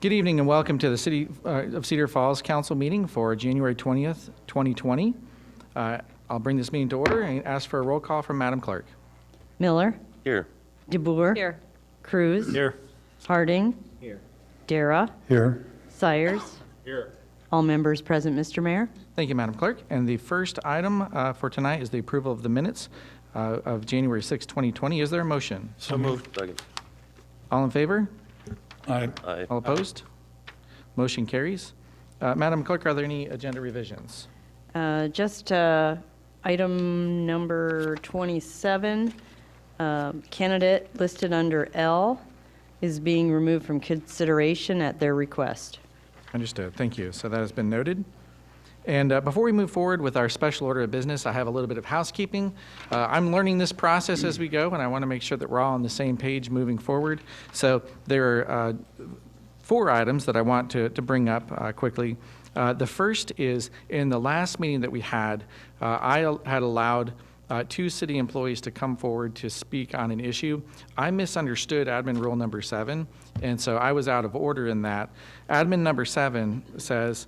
Good evening and welcome to the City of Cedar Falls Council meeting for January 20th, 2020. I'll bring this meeting to order and ask for a roll call from Madam Clerk. Miller. Here. DeBoer. Here. Cruz. Here. Harding. Here. Dara. Here. Sires. Here. All members present, Mr. Mayor. Thank you, Madam Clerk. And the first item for tonight is the approval of the minutes of January 6, 2020. Is there a motion? So moved. Second. All in favor? Aye. Aye. All opposed? Motion carries. Madam Clerk, are there any agenda revisions? Just item number 27, candidate listed under L is being removed from consideration at their request. Understood. Thank you. So that has been noted. And before we move forward with our special order of business, I have a little bit of housekeeping. I'm learning this process as we go, and I want to make sure that we're all on the same page moving forward. So there are 4 items that I want to bring up quickly. The first is, in the last meeting that we had, I had allowed 2 city employees to come forward to speak on an issue. I misunderstood admin rule number 7, and so I was out of order in that. Admin number 7 says,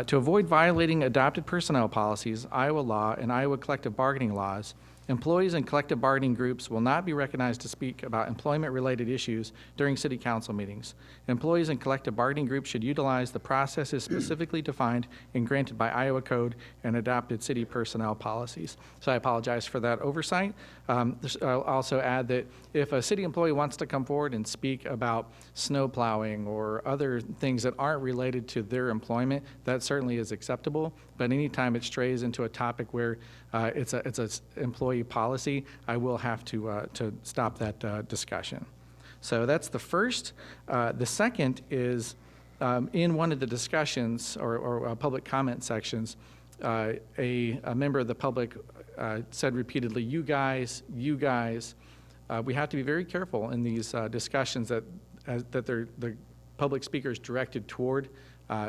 to avoid violating adopted personnel policies, Iowa law, and Iowa collective bargaining laws, employees and collective bargaining groups will not be recognized to speak about employment-related issues during city council meetings. Employees and collective bargaining groups should utilize the processes specifically defined and granted by Iowa Code and adopted city personnel policies. So I apologize for that oversight. I'll also add that if a city employee wants to come forward and speak about snow plowing or other things that aren't related to their employment, that certainly is acceptable. But anytime it strays into a topic where it's a employee policy, I will have to stop that discussion. So that's the first. The second is in one of the discussions or public comment sections, a member of the public said repeatedly, you guys. We have to be very careful in these discussions that the public speaker is directed toward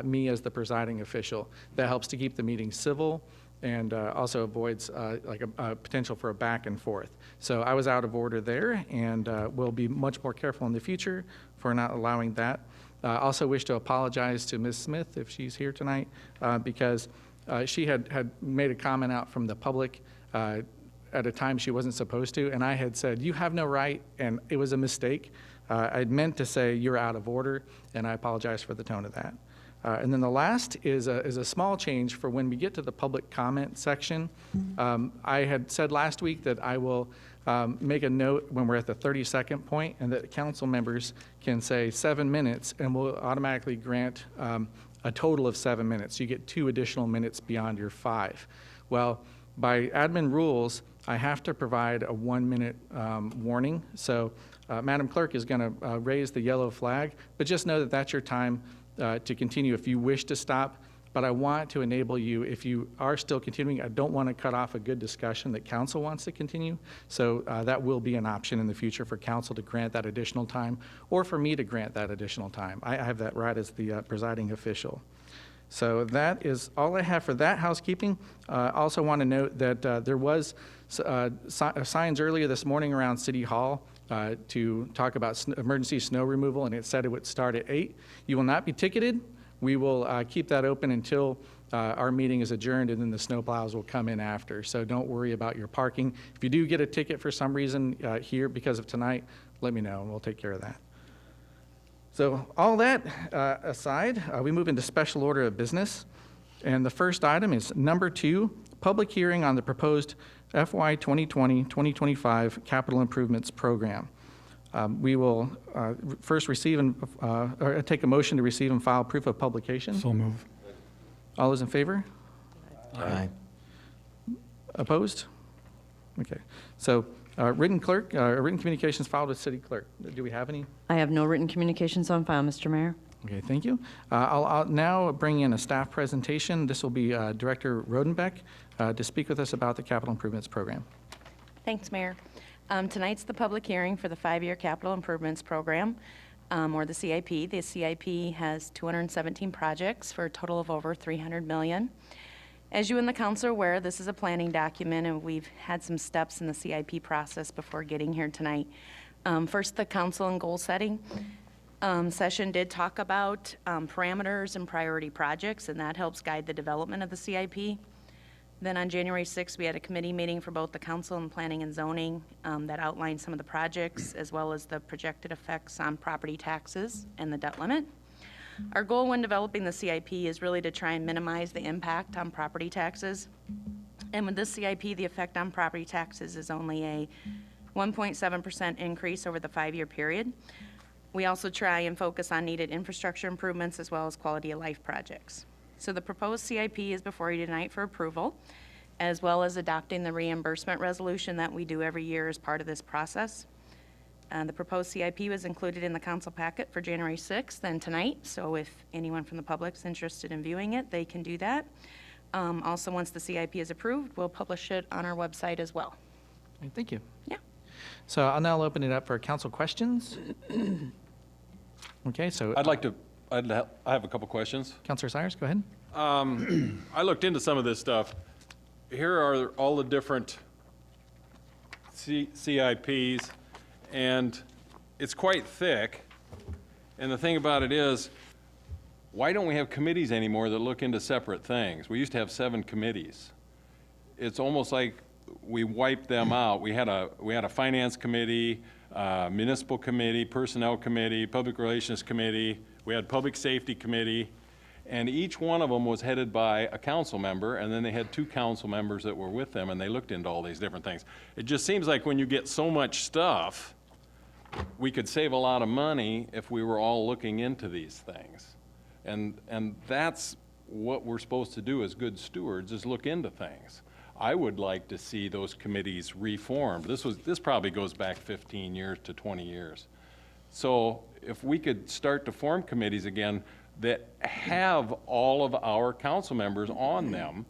me as the presiding official. That helps to keep the meeting civil and also avoids like a potential for a back and forth. So I was out of order there, and will be much more careful in the future for not allowing that. Also wish to apologize to Ms. Smith if she's here tonight, because she had made a comment out from the public at a time she wasn't supposed to, and I had said, you have no right, and it was a mistake. I'd meant to say you're out of order, and I apologize for the tone of that. And then the last is a small change for when we get to the public comment section. I had said last week that I will make a note when we're at the 30-second point, and that council members can say 7 minutes, and we'll automatically grant a total of 7 minutes. You get 2 additional minutes beyond your 5. Well, by admin rules, I have to provide a 1-minute warning. So Madam Clerk is going to raise the yellow flag, but just know that that's your time to continue if you wish to stop. But I want to enable you, if you are still continuing, I don't want to cut off a good discussion that council wants to continue. So that will be an option in the future for council to grant that additional time, or for me to grant that additional time. I have that right as the presiding official. So that is all I have for that housekeeping. Also want to note that there was signs earlier this morning around City Hall to talk about emergency snow removal, and it said it would start at 8. You will not be ticketed. We will keep that open until our meeting is adjourned, and then the snow plows will come in after. So don't worry about your parking. If you do get a ticket for some reason here because of tonight, let me know, and we'll take care of that. So all that aside, we move into special order of business. And the first item is number 2, public hearing on the proposed FY 2020-2025 capital improvements program. We will first receive and or take a motion to receive and file proof of publication. So move. All those in favor? Aye. Opposed? Okay. So written communications filed with city clerk. Do we have any? I have no written communications on file, Mr. Mayor. Okay, thank you. I'll now bring in a staff presentation. This will be Director Rodenbeck to speak with us about the capital improvements program. Thanks, Mayor. Tonight's the public hearing for the 5-year capital improvements program, or the CIP. The CIP has 217 projects for a total of over $300 million. As you and the council are aware, this is a planning document, and we've had some steps in the CIP process before getting here tonight. First, the council and goal setting. Session did talk about parameters and priority projects, and that helps guide the development of the CIP. Then on January 6th, we had a committee meeting for both the council and planning and zoning that outlined some of the projects as well as the projected effects on property taxes and the debt limit. Our goal when developing the CIP is really to try and minimize the impact on property taxes. And with this CIP, the effect on property taxes is only a 1.7% increase over the 5-year period. We also try and focus on needed infrastructure improvements as well as quality of life projects. So the proposed CIP is before you tonight for approval, as well as adopting the reimbursement resolution that we do every year as part of this process. The proposed CIP was included in the council packet for January 6th and tonight, so if anyone from the public's interested in viewing it, they can do that. Also, once the CIP is approved, we'll publish it on our website as well. Thank you. Yeah. So I'll now open it up for council questions. Okay, so I have a couple questions. Councilor Cyrus, go ahead. I looked into some of this stuff. Here are all the different CIPs, and it's quite thick. And the thing about it is, why don't we have committees anymore that look into separate things? We used to have 7 committees. It's almost like we wiped them out. We had a finance committee, municipal committee, personnel committee, public relations committee. We had public safety committee, and each one of them was headed by a council member, and then they had 2 council members that were with them, and they looked into all these different things. It just seems like when you get so much stuff, we could save a lot of money if we were all looking into these things. And that's what we're supposed to do as good stewards, is look into things. I would like to see those committees reformed. This probably goes back 15 years to 20 years. So if we could start to form committees again that have all of our council members on them,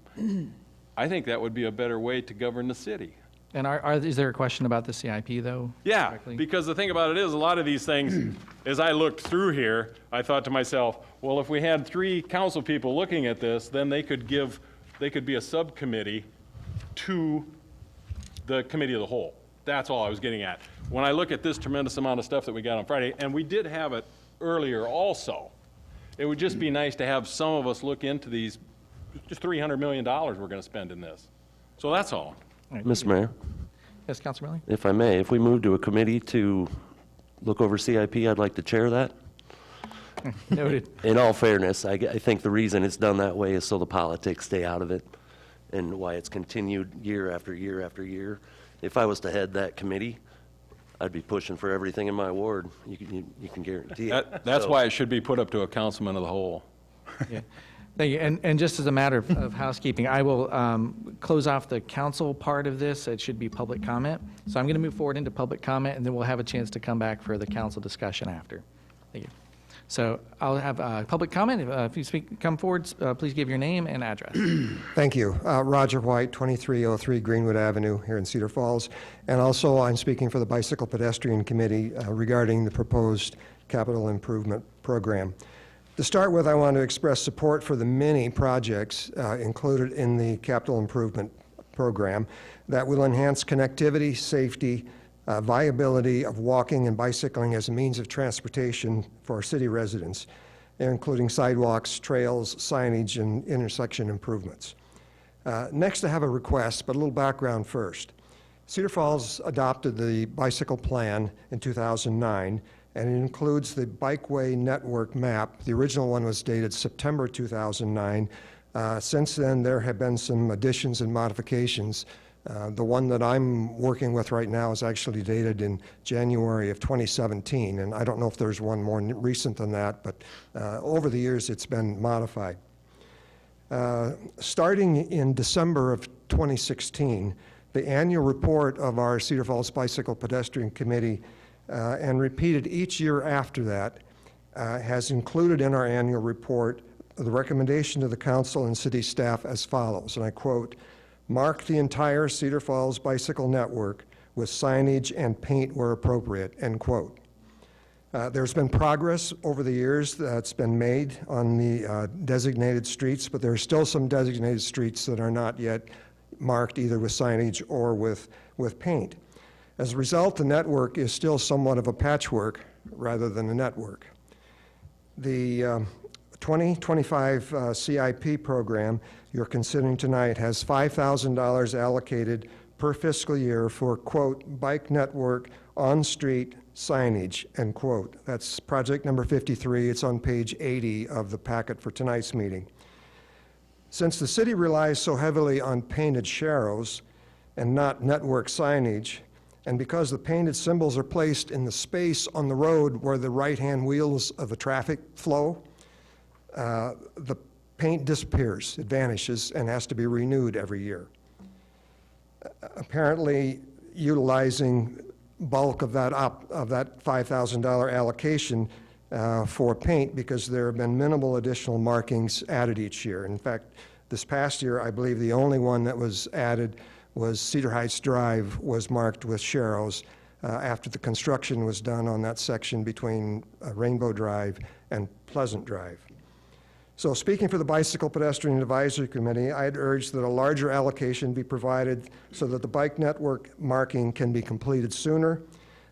I think that would be a better way to govern the city. And is there a question about the CIP, though? Yeah, directly? because the thing about it is, a lot of these things, as I looked through here, I thought to myself, well, if we had 3 council people looking at this, then they could be a subcommittee to the committee of the whole. That's all I was getting at. When I look at this tremendous amount of stuff that we got on Friday, and we did have it earlier also, it would just be nice to have some of us look into these, just $300 million we're going to spend in this. So that's all. All right. Mr. Mayor, Yes, Councilor Miller? if I may, if we move to a committee to look over CIP, I'd like to chair that. Noted. In all fairness, I think the reason it's done that way is so the politics stay out of it, and why it's continued year after year after year. If I was to head that committee, I'd be pushing for everything in my ward. You can guarantee it. That's So- why it should be put up to a councilman of the whole. Yeah. Thank you. And just as a matter of housekeeping, I will close off the council part of this. It should be public comment. So I'm going to move forward into public comment, and then we'll have a chance to come back for the council discussion after. Thank you. So I'll have public comment. If you come forward, please give your name and address. Thank you. Roger White, 2303 Greenwood Avenue here in Cedar Falls. And also, I'm speaking for the Bicycle Pedestrian Committee regarding the proposed capital improvement program. To start with, I want to express support for the many projects included in the capital improvement program that will enhance connectivity, safety, viability of walking and bicycling as a means of transportation for our city residents, including sidewalks, trails, signage, and intersection improvements. Next, I have a request, but a little background first. Cedar Falls adopted the bicycle plan in 2009, and it includes the bikeway network map. The original one was dated September 2009. Since then, there have been some additions and modifications. The one that I'm working with right now is actually dated in January of 2017, and I don't know if there's one more recent than that, but over the years it's been modified. Starting in December of 2016, the annual report of our Cedar Falls Bicycle Pedestrian Committee and repeated each year after that has included in our annual report the recommendation to the council and city staff as follows, and I quote, "Mark the entire Cedar Falls bicycle network with signage and paint where appropriate," end quote. There's been progress over the years that's been made on the designated streets, but there are still some designated streets that are not yet marked either with signage or with paint. As a result, the network is still somewhat of a patchwork rather than a network. The 2025 CIP program you're considering tonight has $5,000 allocated per fiscal year for, quote, bike network on-street signage, end quote. That's project number 53. It's on page 80 of the packet for tonight's meeting. Since the city relies so heavily on painted sharrows and not network signage, and because the painted symbols are placed in the space on the road where the right-hand wheels of the traffic flow, the paint disappears, it vanishes, and has to be renewed every year. Apparently, utilizing bulk of that $5,000 allocation for paint, because there have been minimal additional markings added each year. In fact, this past year, I believe the only one that was added was Cedar Heights Drive was marked with sharrows after the construction was done on that section between Rainbow Drive and Pleasant Drive. So speaking for the Bicycle Pedestrian Advisory Committee, I'd urge that a larger allocation be provided so that the bike network marking can be completed sooner.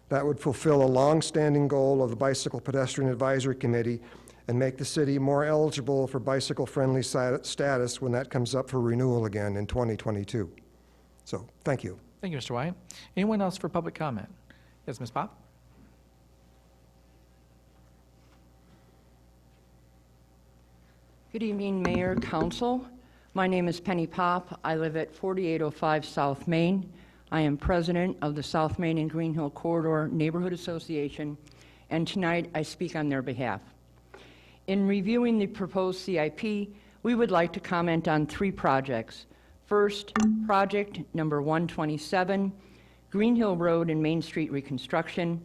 That would fulfill a long-standing goal of the Bicycle Pedestrian Advisory Committee and make the city more eligible for bicycle-friendly status when that comes up for renewal again in 2022. So, thank you. Thank you, Mr. White. Anyone else for public comment? Yes, Ms. Pop? Good evening, Mayor, Council. My name is Penny Pop. I live at 4805 South Main. I am president of the South Main and Green Hill Corridor Neighborhood Association, and tonight I speak on their behalf. In reviewing the proposed CIP, we would like to comment on 3 projects. First, project number 127, Green Hill Road and Main Street reconstruction.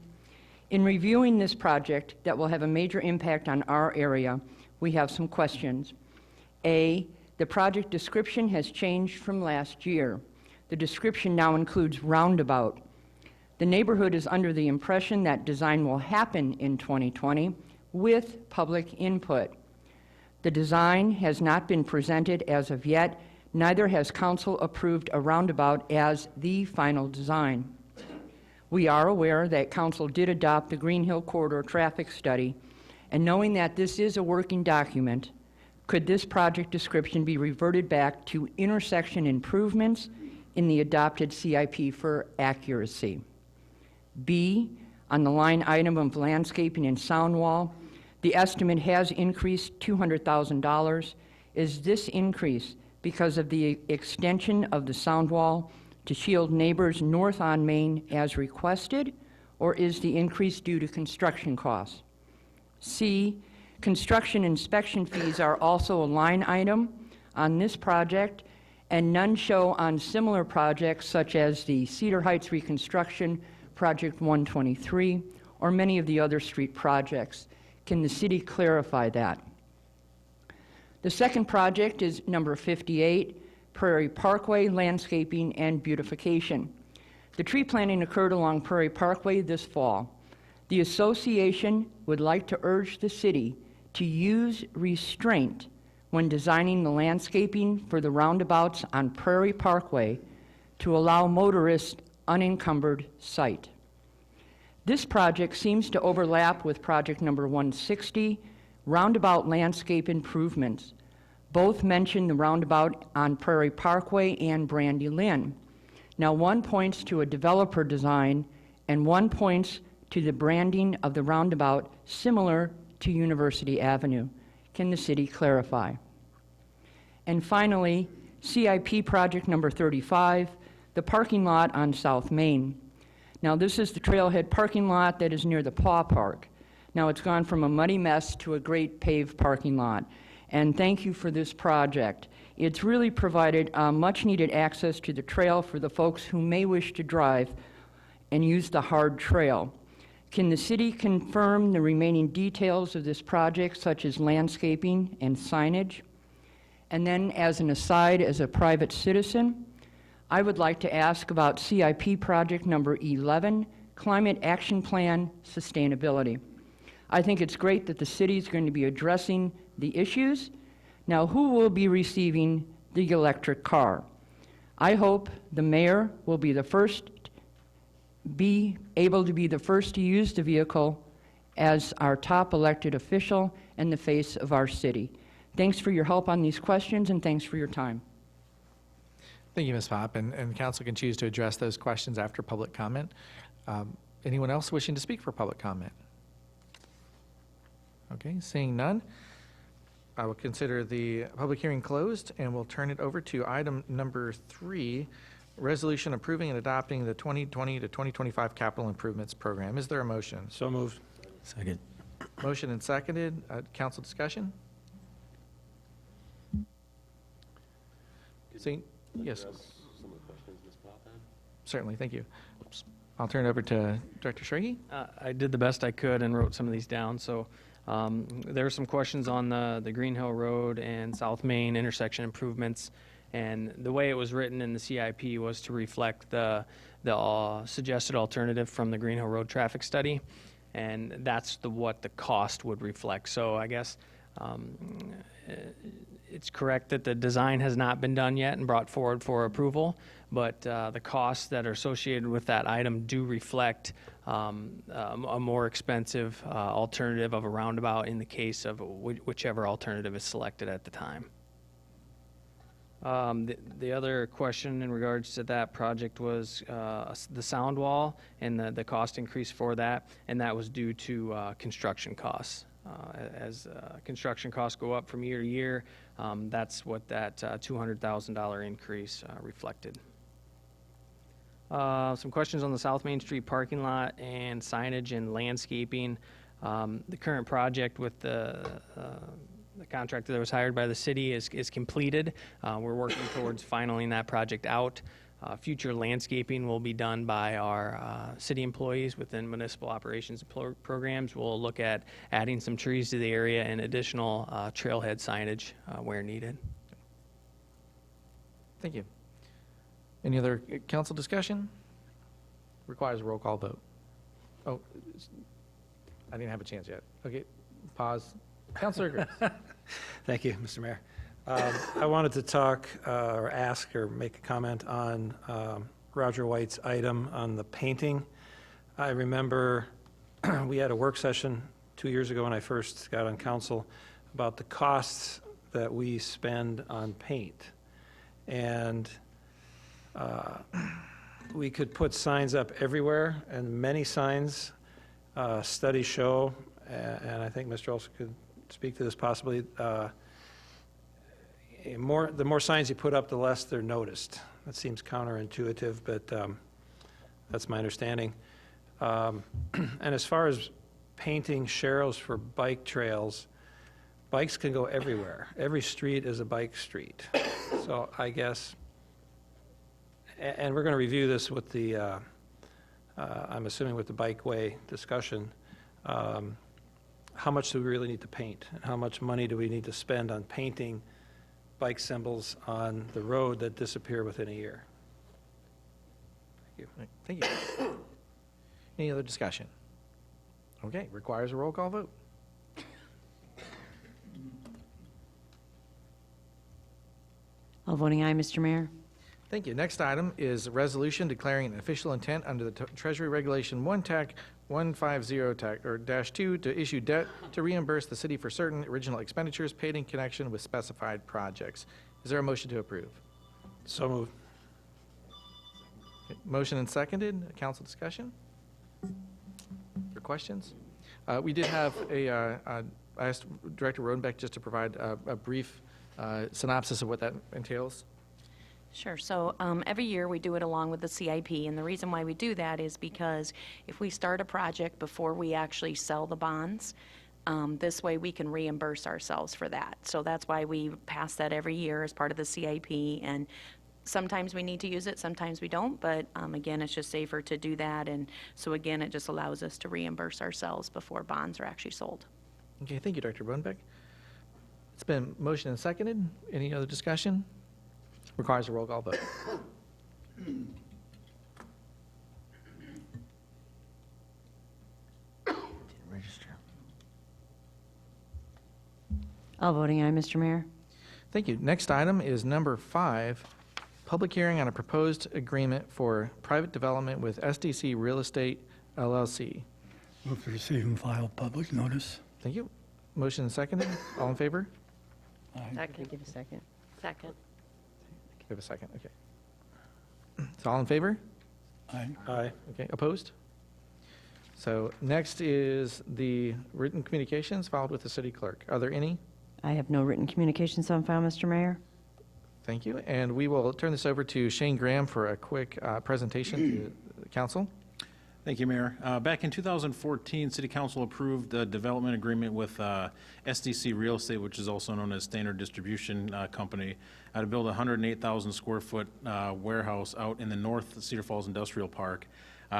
In reviewing this project that will have a major impact on our area, we have some questions. A, the project description has changed from last year. The description now includes roundabout. The neighborhood is under the impression that design will happen in 2020 with public input. The design has not been presented as of yet, neither has council approved a roundabout as the final design. We are aware that council did adopt the Green Hill Corridor traffic study, and knowing that this is a working document, could this project description be reverted back to intersection improvements in the adopted CIP for accuracy? B, on the line item of landscaping and sound wall, the estimate has increased $200,000. Is this increase because of the extension of the sound wall to shield neighbors north on Main as requested, or is the increase due to construction costs? C, construction inspection fees are also a line item on this project, and none show on similar projects such as the Cedar Heights reconstruction, Project 123, or many of the other street projects. Can the city clarify that? The second project is number 58, Prairie Parkway landscaping and beautification. The tree planting occurred along Prairie Parkway this fall. The association would like to urge the city to use restraint when designing the landscaping for the roundabouts on Prairie Parkway to allow motorists unencumbered sight. This project seems to overlap with project number 160, roundabout landscape improvements. Both mention the roundabout on Prairie Parkway and Brandy Lynn. Now, one points to a developer design, and one points to the branding of the roundabout similar to University Avenue. Can the city clarify? And finally, CIP project number 35, the parking lot on South Main. Now, this is the trailhead parking lot that is near the Paw Park. Now, it's gone from a muddy mess to a great paved parking lot. And thank you for this project. It's really provided much-needed access to the trail for the folks who may wish to drive and use the hard trail. Can the city confirm the remaining details of this project, such as landscaping and signage? And then, as an aside, as a private citizen, I would like to ask about CIP project number 11, Climate Action Plan Sustainability. I think it's great that the city is going to be addressing the issues. Now, who will be receiving the electric car? I hope the mayor will be able to be the first to use the vehicle, as our top elected official and the face of our city. Thanks for your help on these questions, and thanks for your time. Thank you, Ms. Pop, and council can choose to address those questions after public comment. Anyone else wishing to speak for public comment? Okay, seeing none, I will consider the public hearing closed, and we'll turn it over to item number 3, resolution approving and adopting the 2020 to 2025 capital improvements program. Is there a motion? So moved. Second. Motion and seconded. Council discussion? Seeing, yes. Some of the questions Ms. Pop had? Certainly, thank you. I'll turn it over to Director Schrage. I did the best I could and wrote some of these down. So there were some questions on the Green Hill Road and South Main intersection improvements. And the way it was written in the CIP was to reflect the suggested alternative from the Green Hill Road traffic study. And that's what the cost would reflect. So I guess it's correct that the design has not been done yet and brought forward for approval, but the costs that are associated with that item do reflect a more expensive alternative of a roundabout in the case of whichever alternative is selected at the time. The other question in regards to that project was the sound wall and the cost increase for that, and that was due to construction costs. As construction costs go up from year to year, that's what that $200,000 increase reflected. Some questions on the South Main Street parking lot and signage and landscaping. The current project with the contractor that was hired by the city is completed. We're working towards finaling that project out. Future landscaping will be done by our city employees within municipal operations programs. We'll look at adding some trees to the area and additional trailhead signage where needed. Thank you. Any other council discussion? Requires a roll call vote. Oh, I didn't have a chance yet. Okay, pause. Councilor Gross. Thank you, Mr. Mayor. I wanted to talk or ask or make a comment on Roger White's item on the painting. I remember we had a work session 2 years ago when I first got on council about the costs that we spend on paint. And we could put signs up everywhere, and many signs, studies show, and I think Mr. Olson could speak to this possibly, the more signs you put up, the less they're noticed. That seems counterintuitive, but that's my understanding. And as far as painting sharrows for bike trails, bikes can go everywhere. Every street is a bike street. So I guess, and we're going to review this with the, I'm assuming with the bikeway discussion, how much do we really need to paint? And how much money do we need to spend on painting bike symbols on the road that disappear within a year? Thank you. Thank you. Any other discussion? Okay, requires a roll call vote. All voting aye, Mr. Mayor. Thank you. Next item is a resolution declaring an official intent under the Treasury Regulation 1 TAC 150 TAC or -2 to issue debt to reimburse the city for certain original expenditures paid in connection with specified projects. Is there a motion to approve? So moved. Okay, motion and seconded. Council discussion? Or questions? We did have I asked Director Rodenbeck just to provide a brief synopsis of what that entails. Sure. So every year we do it along with the CIP, and the reason why we do that is because if we start a project before we actually sell the bonds, this way we can reimburse ourselves for that. So that's why we pass that every year as part of the CIP, and sometimes we need to use it, sometimes we don't, but again, it's just safer to do that, and so again, it just allows us to reimburse ourselves before bonds are actually sold. Okay, thank you, Director Rodenbeck. It's been motion and seconded. Any other discussion? Requires a roll call vote. Register. All voting aye, Mr. Mayor. Thank you. Next item is number 5, public hearing on a proposed agreement for private development with SDC Real Estate LLC. Move to receive and file public notice. Thank you. Motion and seconded. All in favor? Second. Give a second. Second. We have a second, okay. So all in favor? Aye. Aye. Okay, opposed? So next is the written communications filed with the city clerk. Are there any? I have no written communications on file, Mr. Mayor. Thank you. And we will turn this over to Shane Graham for a quick presentation to the council. Thank you, Mayor. Back in 2014, City Council approved a development agreement with SDC Real Estate, which is also known as Standard Distribution Company, to build a 108,000 square foot warehouse out in the North Cedar Falls Industrial Park.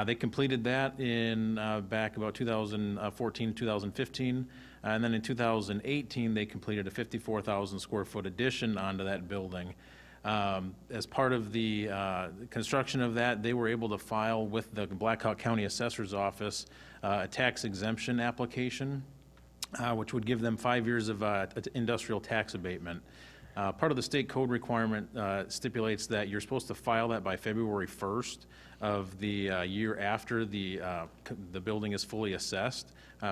They completed that in back about 2014, 2015, and then in 2018, they completed a 54,000 square foot addition onto that building. As part of the construction of that, they were able to file with the Blackhawk County Assessor's Office a tax exemption application, which would give them 5 years of industrial tax abatement. Part of the state code requirement stipulates that you're supposed to file that by February 1st of the year after the building is fully assessed,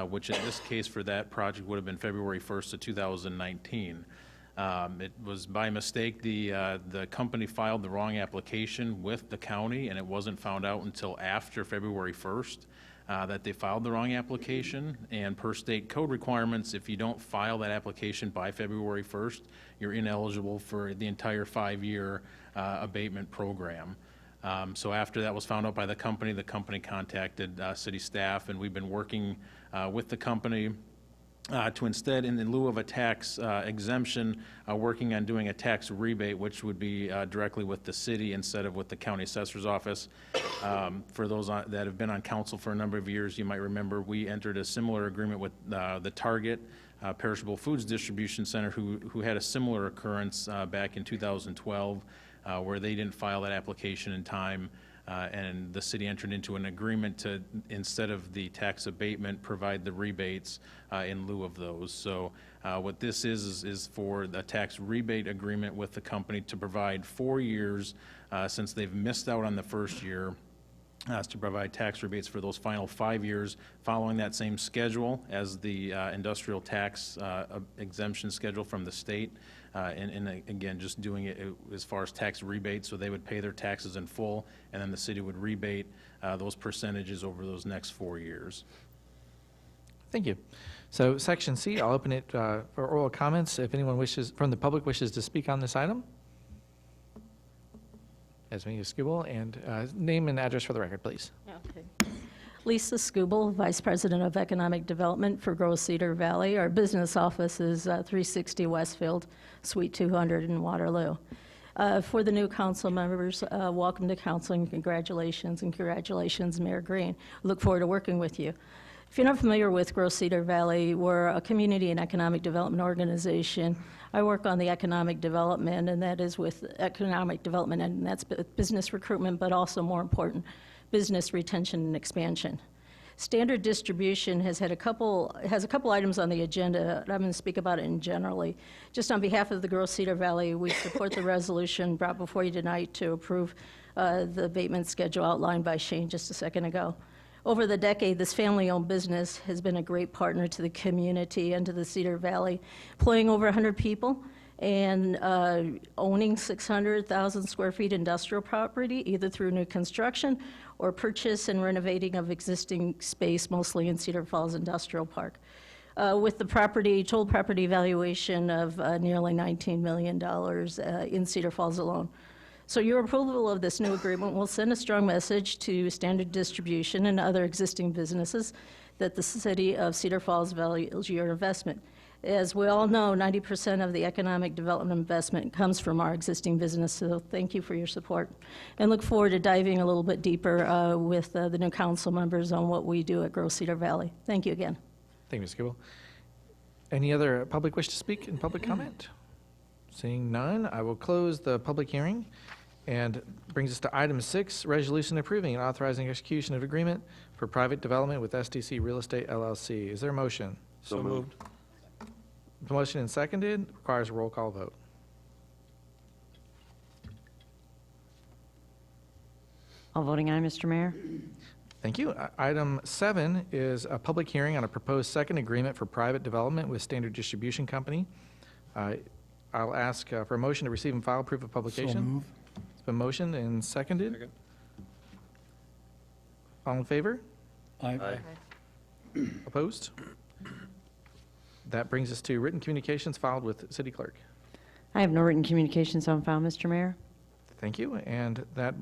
which in this case for that project would have been February 1st of 2019. It was by mistake, the company filed the wrong application with the county, and it wasn't found out until after February 1st that they filed the wrong application. And per state code requirements, if you don't file that application by February 1st, you're ineligible for the entire 5-year abatement program. So after that was found out by the company contacted city staff, and we've been working with the company to instead, in lieu of a tax exemption, working on doing a tax rebate, which would be directly with the city instead of with the county assessor's office. For those that have been on council for a number of years, you might remember we entered a similar agreement with the Target Perishable Foods Distribution Center, who had a similar occurrence back in 2012, where they didn't file that application in time. And the city entered into an agreement to, instead of the tax abatement, provide the rebates in lieu of those. So what this is for the tax rebate agreement with the company to provide 4 years, since they've missed out on the first year, to provide tax rebates for those final 5 years, following that same schedule as the industrial tax exemption schedule from the state. And again, just doing it as far as tax rebates, so they would pay their taxes in full, and then the city would rebate those percentages over those next 4 years. Thank you. So Section C, I'll open it for oral comments. If anyone from the public wishes to speak on this item. Esme Skubal, and name and address for the record, please. Okay. Lisa Skubal, Vice President of Economic Development for Gross Cedar Valley. Our business office is 360 Westfield, Suite 200 in Waterloo. For the new council members, welcome to council and congratulations, Mayor Green. Look forward to working with you. If you're not familiar with Gross Cedar Valley, we're a community and economic development organization. I work on the economic development, and that is with economic development, and that's business recruitment, but also more important, business retention and expansion. Standard Distribution has a couple items on the agenda. I'm going to speak about it in generally. Just on behalf of the Gross Cedar Valley, we support the resolution brought before you tonight to approve the abatement schedule outlined by Shane just a second ago. Over the decade, this family-owned business has been a great partner to the community and to the Cedar Valley, employing over 100 people and owning 600,000 square feet industrial property, either through new construction or purchase and renovating of existing space, mostly in Cedar Falls Industrial Park. With the total property valuation of nearly $19 million in Cedar Falls alone. So your approval of this new agreement will send a strong message to Standard Distribution and other existing businesses that the city of Cedar Falls values your investment. As we all know, 90% of the economic development investment comes from our existing business, so thank you for your support. And look forward to diving a little bit deeper with the new council members on what we do at Gross Cedar Valley. Thank you again. Thank you, Ms. Skubal. Any other public wish to speak in public comment? Seeing none, I will close the public hearing. And brings us to item 6, resolution approving and authorizing execution of agreement for private development with SDC Real Estate LLC. Is there a motion? So moved. Motion and seconded, requires a roll call vote. All voting aye, Mr. Mayor. Thank you. Item 7 is a public hearing on a proposed second agreement for private development with Standard Distribution Company. I'll ask for a motion to receive and file proof of So publication. move. It's been motioned and seconded. Second. All in favor? Aye. Opposed? That brings us to written communications filed with City Clerk. I have no written communications on file, Mr. Mayor. Thank you. And that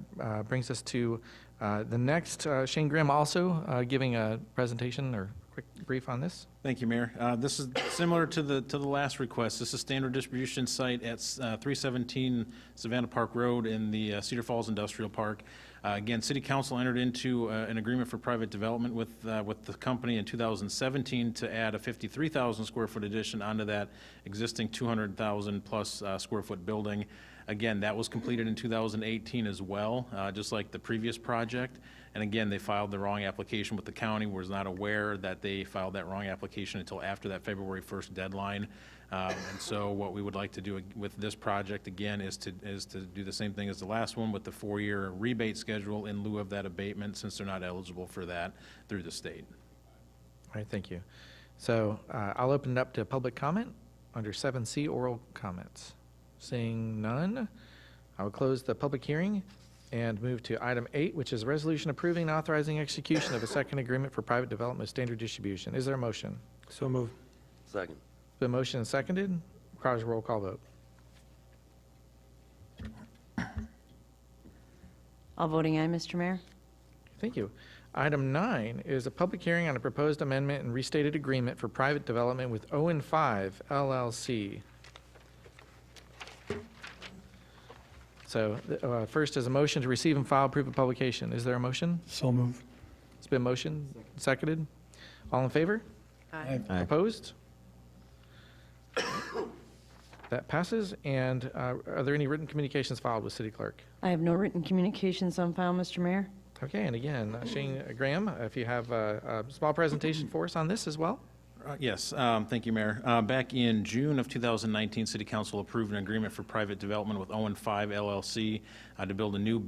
brings us to the next, Shane Grimm also giving a presentation or quick brief on this. Thank you, Mayor. This is similar to the last request. This is standard distribution site at 317 Savannah Park Road in the Cedar Falls Industrial Park. Again, City Council entered into an agreement for private development with the company in 2017 to add a 53,000 square foot addition onto that existing 200,000 plus square foot building. Again, that was completed in 2018 as well, just like the previous project. And again, they filed the wrong application with the county, was not aware that they filed that wrong application until after that February 1st deadline. And so what we would like to do with this project, again, is to do the same thing as the last one with the 4-year rebate schedule in lieu of that abatement, since they're not eligible for that through the state. All right, thank you. So I'll open it up to public comment under 7C, oral comments. Seeing none, I will close the public hearing and move to item 8, which is a resolution approving and authorizing execution of a second agreement for private development with Standard Distribution. Is there a motion? So move. Second. The motion is seconded. Requires a roll call vote. All voting aye, Mr. Mayor. Thank you. Item 9 is a public hearing on a proposed amendment and restated agreement for private development with Owen 5 LLC. So first is a motion to receive and file proof of publication. Is there a motion? So move. It's been motioned, seconded. All in favor? Aye. Opposed? That passes. And are there any written communications filed with City Clerk? I have no written communications on file, Mr. Mayor. Okay, and again, Shane Graham, if you have a small presentation for us on this as well? Yes, thank you, Mayor. Back in June of 2019, City Council approved an agreement for private development with Owen 5 LLC to build a new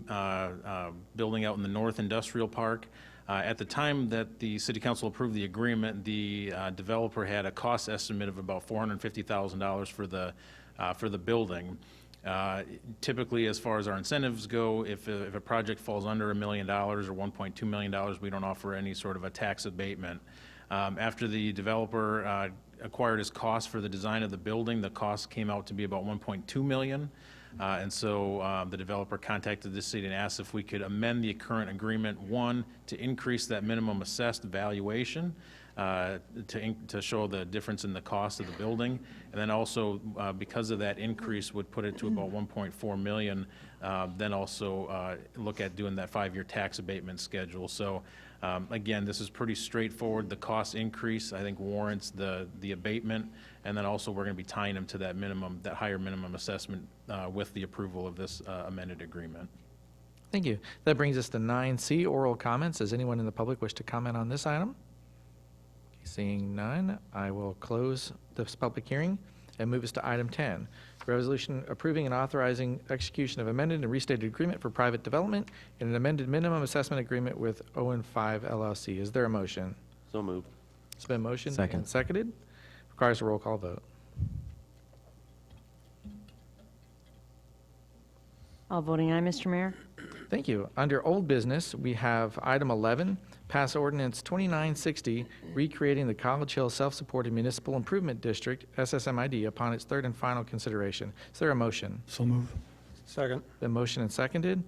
building out in the North Industrial Park. At the time that the City Council approved the agreement, the developer had a cost estimate of about $450,000 for the building. Typically, as far as our incentives go, if a project falls under $1 million or $1.2 million, we don't offer any sort of a tax abatement. After the developer acquired his cost for the design of the building, the cost came out to be about $1.2 million. And so the developer contacted the city and asked if we could amend the current agreement, one, to increase that minimum assessed valuation to show the difference in the cost of the building, and then also because of that increase would put it to about 1.4 million, then also look at doing that 5-year tax abatement schedule. So again, this is pretty straightforward. The cost increase, I think, warrants the abatement, and then also we're going to be tying them to that higher minimum assessment with the approval of this amended agreement. Thank you. That brings us to 9C, oral comments. Does anyone in the public wish to comment on this item? Seeing none, I will close this public hearing and move us to item 10, resolution approving and authorizing execution of amended and restated agreement for private development and an amended minimum assessment agreement with Owen 5 LLC. Is there a motion? So moved. It's been motioned Second. and seconded. Requires a roll call vote. All voting aye, Mr. Mayor. Thank you. Under old business, we have item 11, pass ordinance 2960, recreating the College Hill Self-Supported Municipal Improvement District, SSMID, upon its third and final consideration. Is there a motion? So move. Second. Been motioned and seconded.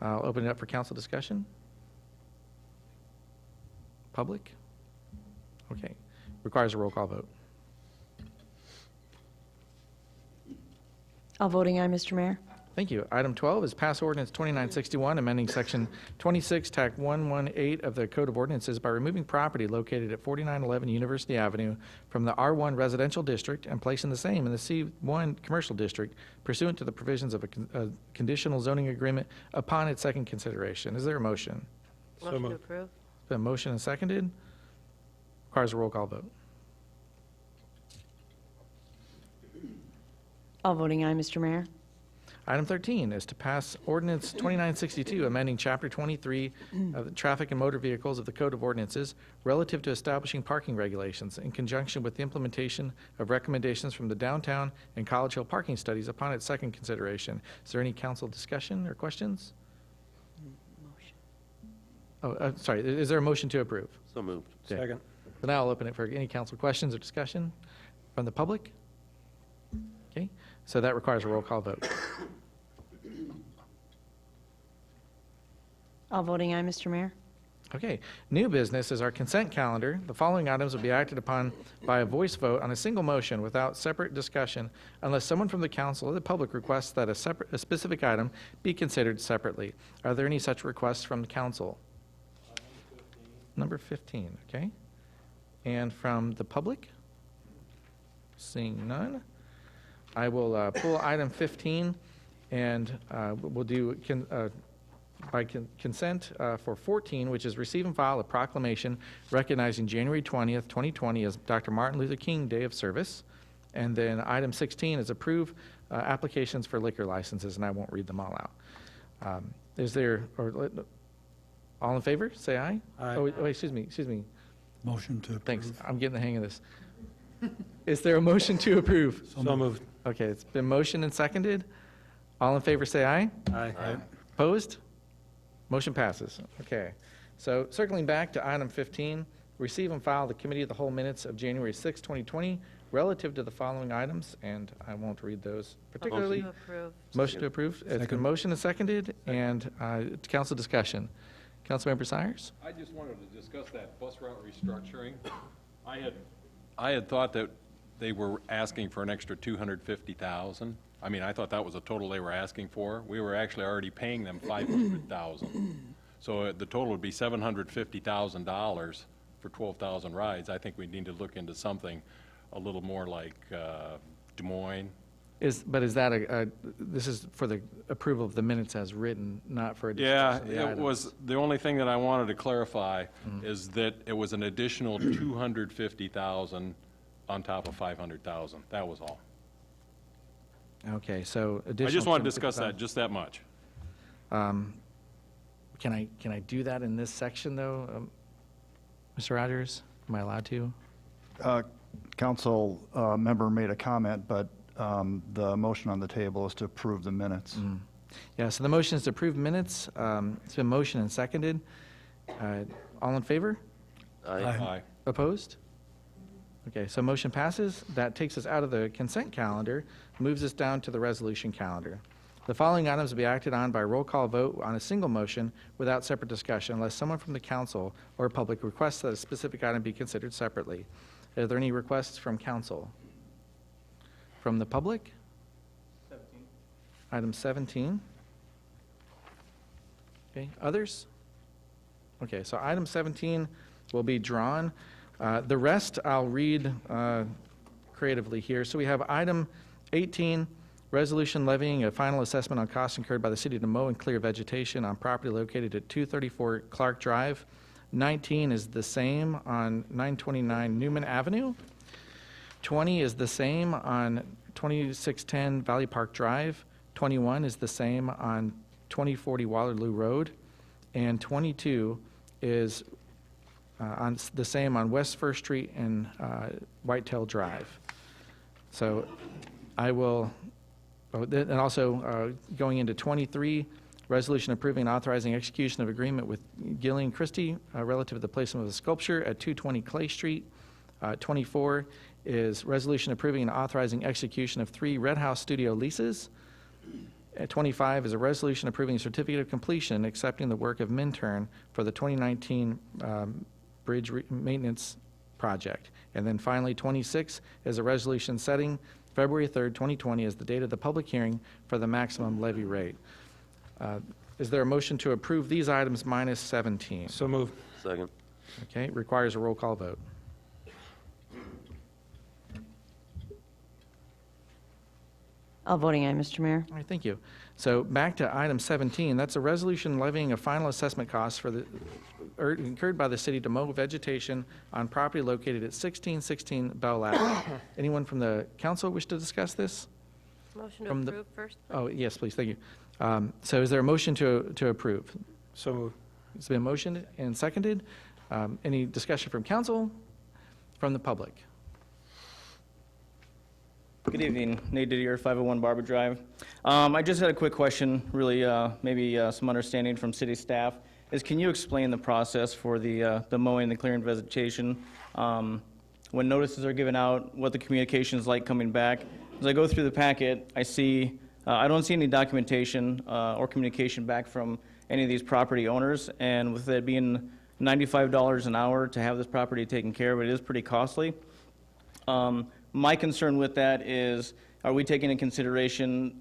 I'll open it up for council discussion. Public? Okay. Requires a roll call vote. All voting aye, Mr. Mayor. Thank you. Item 12 is pass ordinance 2961, amending section 26, TAC 118 of the Code of Ordinances by removing property located at 4911 University Avenue from the R1 Residential District and placing the same in the C1 Commercial District pursuant to the provisions of a conditional zoning agreement upon its second consideration. Is there a motion? So moved. approve. It's been motioned and seconded. Requires a roll call vote. All voting aye, Mr. Mayor. Item 13 is to pass ordinance 2962, amending Chapter 23 of the Traffic and Motor Vehicles of the Code of Ordinances relative to establishing parking regulations in conjunction with the implementation of recommendations from the downtown and College Hill parking studies upon its second consideration. Is there any council discussion or questions? Oh, sorry, is there a motion to approve? So moved. Okay. Second. So now I'll open it for any council questions or discussion from the public. Okay, so that requires a roll call vote. All voting aye, Mr. Mayor. Okay, new business is our consent calendar. The following items will be acted upon by a voice vote on a single motion without separate discussion unless someone from the council or the public requests that a specific item be considered separately. Are there any such requests from the council? Number 15, okay. And from the public? Seeing none. I will pull item 15, and we'll do consent for 14, which is receive and file a proclamation recognizing January 20th, 2020 as Dr. Martin Luther King Day of Service. And then item 16 is approve applications for liquor licenses, and I won't read them all out. Is there, all in favor, say aye. Aye. Oh, wait, excuse me. Motion to approve. Thanks, I'm getting the hang of this. Is there a motion to approve? So moved. Okay, it's been motioned and seconded. All in favor, say aye. Aye. Opposed? Motion passes. Okay. So circling back to item 15, receive and file the Committee of the Whole minutes of January 6, 2020, relative to the following items, and I won't read those particularly. Motion to approve. It's been Second. motioned and seconded, and council discussion. Councilmember Sires? I just wanted to discuss that bus route restructuring. I had thought that they were asking for an extra 250,000. I mean, I thought that was the total they were asking for. We were actually already paying them 500,000. So the total would be $750,000 for 12,000 rides. I think we need to look into something a little more like Des Moines. But is that this is for the approval of the minutes as written, not for a Yeah, discussion of the it items? was, the only thing that I wanted to clarify is that it was an additional 250,000 on top of 500,000. That was all. Okay, so I additional. just wanted to discuss 250,000. that, just that much. Can I do that in this section, though, Mr. Rogers? Am I allowed to? Council member made a comment, but the motion on the table is to approve the minutes. Yeah, so the motion is to approve minutes. It's been motioned and seconded. All in favor? Aye. Aye. Opposed? Okay, so motion passes. That takes us out of the consent calendar, moves us down to the resolution calendar. The following items will be acted on by roll call vote on a single motion without separate discussion unless someone from the council or public requests that a specific item be considered separately. Are there any requests from council? From the public? 17. Item 17. Okay, others? Okay, so item 17 will be drawn. The rest I'll read creatively here. So we have item 18, resolution levying a final assessment on costs incurred by the city to mow and clear vegetation on property located at 234 Clark Drive. 19 is the same on 929 Newman Avenue. 20 is the same on 2610 Valley Park Drive. 21 is the same on 2040 Waterloo Road. And 22 is on the same on West First Street and Whitetail Drive. So I will, and also going into 23, resolution approving and authorizing execution of agreement with Gillian Christie relative to the placement of a sculpture at 220 Clay Street. 24 is resolution approving and authorizing execution of 3 Red House Studio leases. 25 is a resolution approving a certificate of completion and accepting the work of Minturn for the 2019 bridge maintenance project. And then finally, 26 is a resolution setting February 3rd, 2020 as the date of the public hearing for the maximum levy rate. Is there a motion to approve these items minus 17? So moved. Second. Okay, it requires a roll call vote. All voting aye, Mr. Mayor. All right, thank you. So back to item 17, that's a resolution levying a final assessment cost for the incurred by the city to mow vegetation on property located at 1616 Bell Avenue. Anyone from the council wish to discuss this? Motion to From the- approve first. Oh, yes, please, thank you. So is there a motion to approve? So moved. It's been motioned and seconded. Any discussion from council, from the public? Good evening, Nate Didier, 501 Barber Drive. I just had a quick question, really maybe some understanding from city staff, is can you explain the process for the mowing, the clearing vegetation? When notices are given out, what the communication is like coming back? As I go through the packet, I see, I don't see any documentation or communication back from any of these property owners, and with it being $95 an hour to have this property taken care of, it is pretty costly. My concern with that is, are we taking into consideration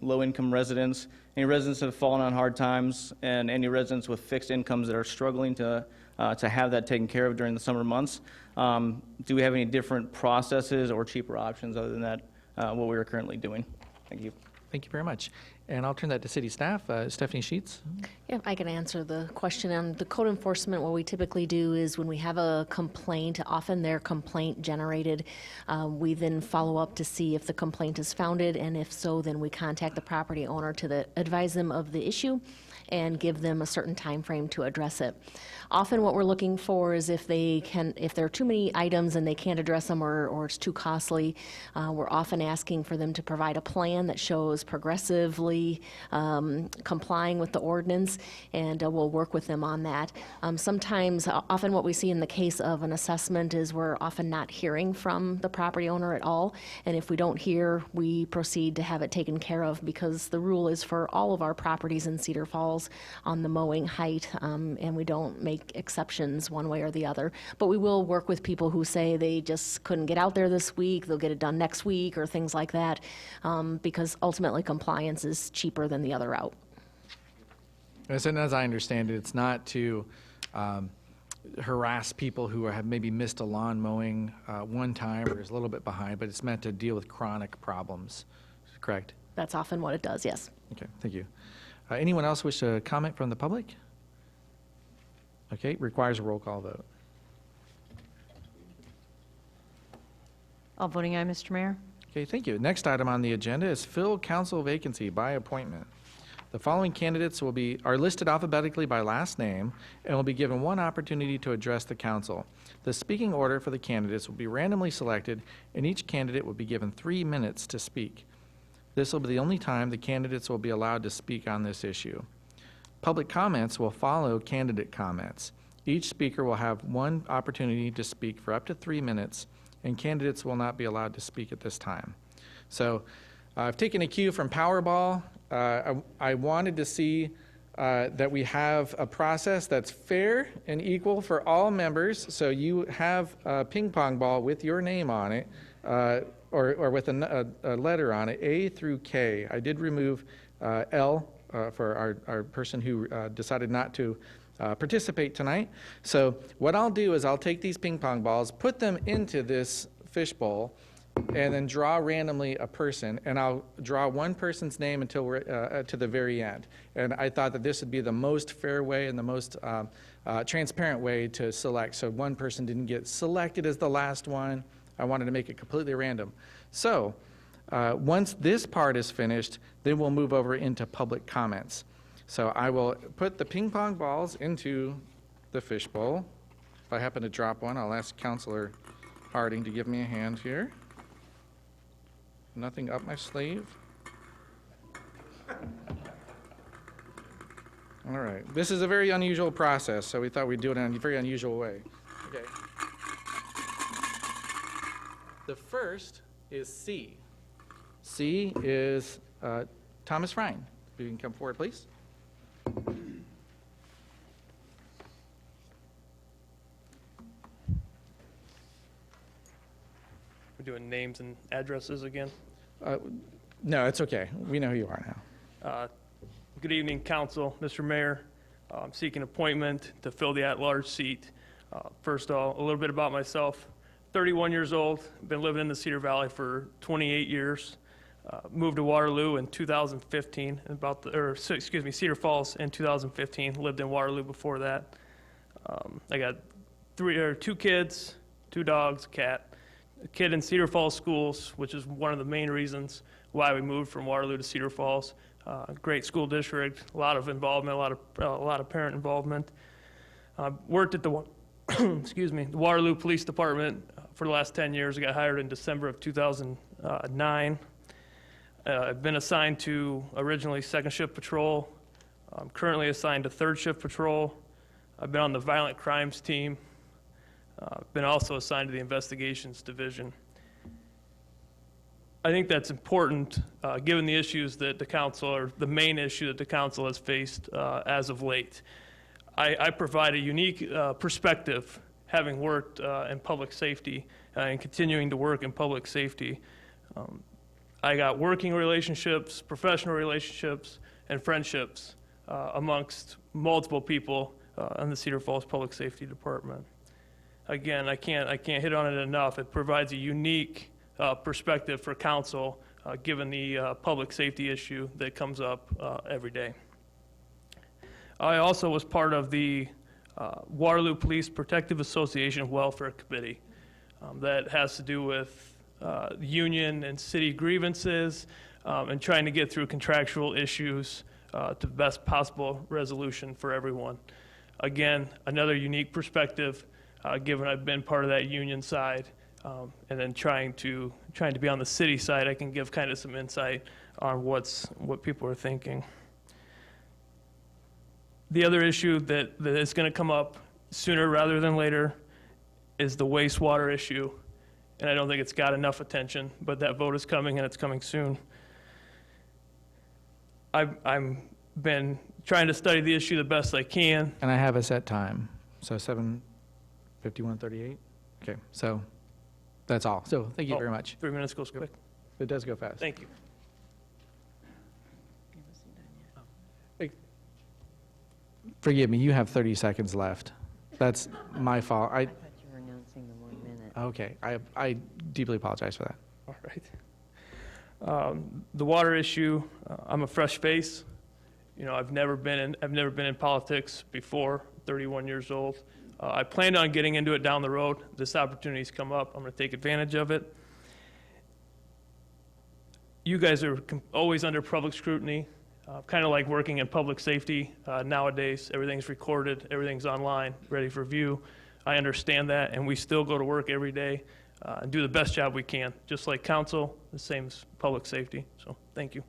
low-income residents, any residents that have fallen on hard times, and any residents with fixed incomes that are struggling to have that taken care of during the summer months? Do we have any different processes or cheaper options other than that, what we are currently doing? Thank you. Thank you very much. And I'll turn that to city staff. Stephanie Sheets? Yeah, I can answer the question. On the code enforcement, what we typically do is when we have a complaint, often they're complaint generated, we then follow up to see if the complaint is founded, and if so, then we contact the property owner to advise them of the issue and give them a certain time frame to address it. Often what we're looking for is if there are too many items and they can't address them, or it's too costly, we're often asking for them to provide a plan that shows progressively complying with the ordinance, and we'll work with them on that. Often what we see in the case of an assessment is we're often not hearing from the property owner at all, and if we don't hear, we proceed to have it taken care of, because the rule is for all of our properties in Cedar Falls on the mowing height, and we don't make exceptions one way or the other. But we will work with people who say they just couldn't get out there this week, they'll get it done next week, or things like that, because ultimately compliance is cheaper than the other route. And as I understand it, it's not to harass people who have maybe missed a lawn mowing one time or is a little bit behind, but it's meant to deal with chronic problems, correct? That's often what it does, yes. Okay, thank you. Anyone else wish to comment from the public? Okay, requires a roll call vote. All voting aye, Mr. Mayor. Okay, thank you. Next item on the agenda is fill council vacancy by appointment. The following candidates are listed alphabetically by last name and will be given one opportunity to address the council. The speaking order for the candidates will be randomly selected, and each candidate will be given 3 minutes to speak. This will be the only time the candidates will be allowed to speak on this issue. Public comments will follow candidate comments. Each speaker will have one opportunity to speak for up to 3 minutes, and candidates will not be allowed to speak at this time. So I've taken a cue from Powerball. I wanted to see that we have a process that's fair and equal for all members. So you have a ping pong ball with your name on it, or with a letter on it, A through K. I did remove L for our person who decided not to participate tonight. So what I'll do is I'll take these ping pong balls, put them into this fishbowl, and then draw randomly a person, and I'll draw one person's name until we're to the very end. And I thought that this would be the most fair way and the most transparent way to select. So one person didn't get selected as the last one. I wanted to make it completely random. So once this part is finished, then we'll move over into public comments. So I will put the ping pong balls into the fishbowl. If I happen to drop one, I'll ask Councilor Harding to give me a hand here. Nothing up my sleeve. All right. This is a very unusual process, so we thought we'd do it in a very unusual way. Okay. The first is C. C is Thomas Ryan. If you can come forward, please. We're doing names and addresses again. No, it's okay. We know who you are now. Good evening, Council. Mr. Mayor, I'm seeking appointment to fill the at-large seat. First of all, a little bit about myself. 31 years old, been living in the Cedar Valley for 28 years. Moved to Waterloo in 2015, Cedar Falls in 2015. Lived in Waterloo before that. I got two kids, 2 dogs, a cat. A kid in Cedar Falls schools, which is one of the main reasons why we moved from Waterloo to Cedar Falls. Great school district, a lot of involvement, a lot of parent involvement. Worked at the excuse me, the Waterloo Police Department for the last 10 years. I got hired in December of 2009. I've been assigned to originally second shift patrol. I'm currently assigned to third shift patrol. I've been on the violent crimes team. I've been also assigned to the investigations division. I think that's important given the issues that the council, or the main issue that the council has faced as of late. I provide a unique perspective, having worked in public safety and continuing to work in public safety. I got working relationships, professional relationships, and friendships amongst multiple people in the Cedar Falls Public Safety Department. Again, I can't hit on it enough. It provides a unique perspective for council given the public safety issue that comes up every day. I also was part of the Waterloo Police Protective Association Welfare Committee that has to do with union and city grievances and trying to get through contractual issues to the best possible resolution for everyone. Again, another unique perspective given I've been part of that union side, and then trying to be on the city side, I can give kind of some insight on what people are thinking. The other issue that is going to come up sooner rather than later is the wastewater issue, and I don't think it's got enough attention, but that vote is coming and it's coming soon. I've been trying to study the issue the best I can. And I have a set time, so 7:51:38. Okay, so that's all. So thank you very much. 3 minutes goes quick. It does go fast. Thank you. Forgive me, you have 30 seconds left. That's my fault. I thought you were announcing the 1 minute. Okay, I deeply apologize for that. All right. The water issue, I'm a fresh face. You know, I've never been in politics before, 31 years old. I planned on getting into it down the road. This opportunity's come up. I'm going to take advantage of it. You guys are always under public scrutiny, kind of like working in public safety nowadays. Everything's recorded, everything's online, ready for view. I understand that, and we still go to work every day and do the best job we can, just like council, the same as public safety. So thank you.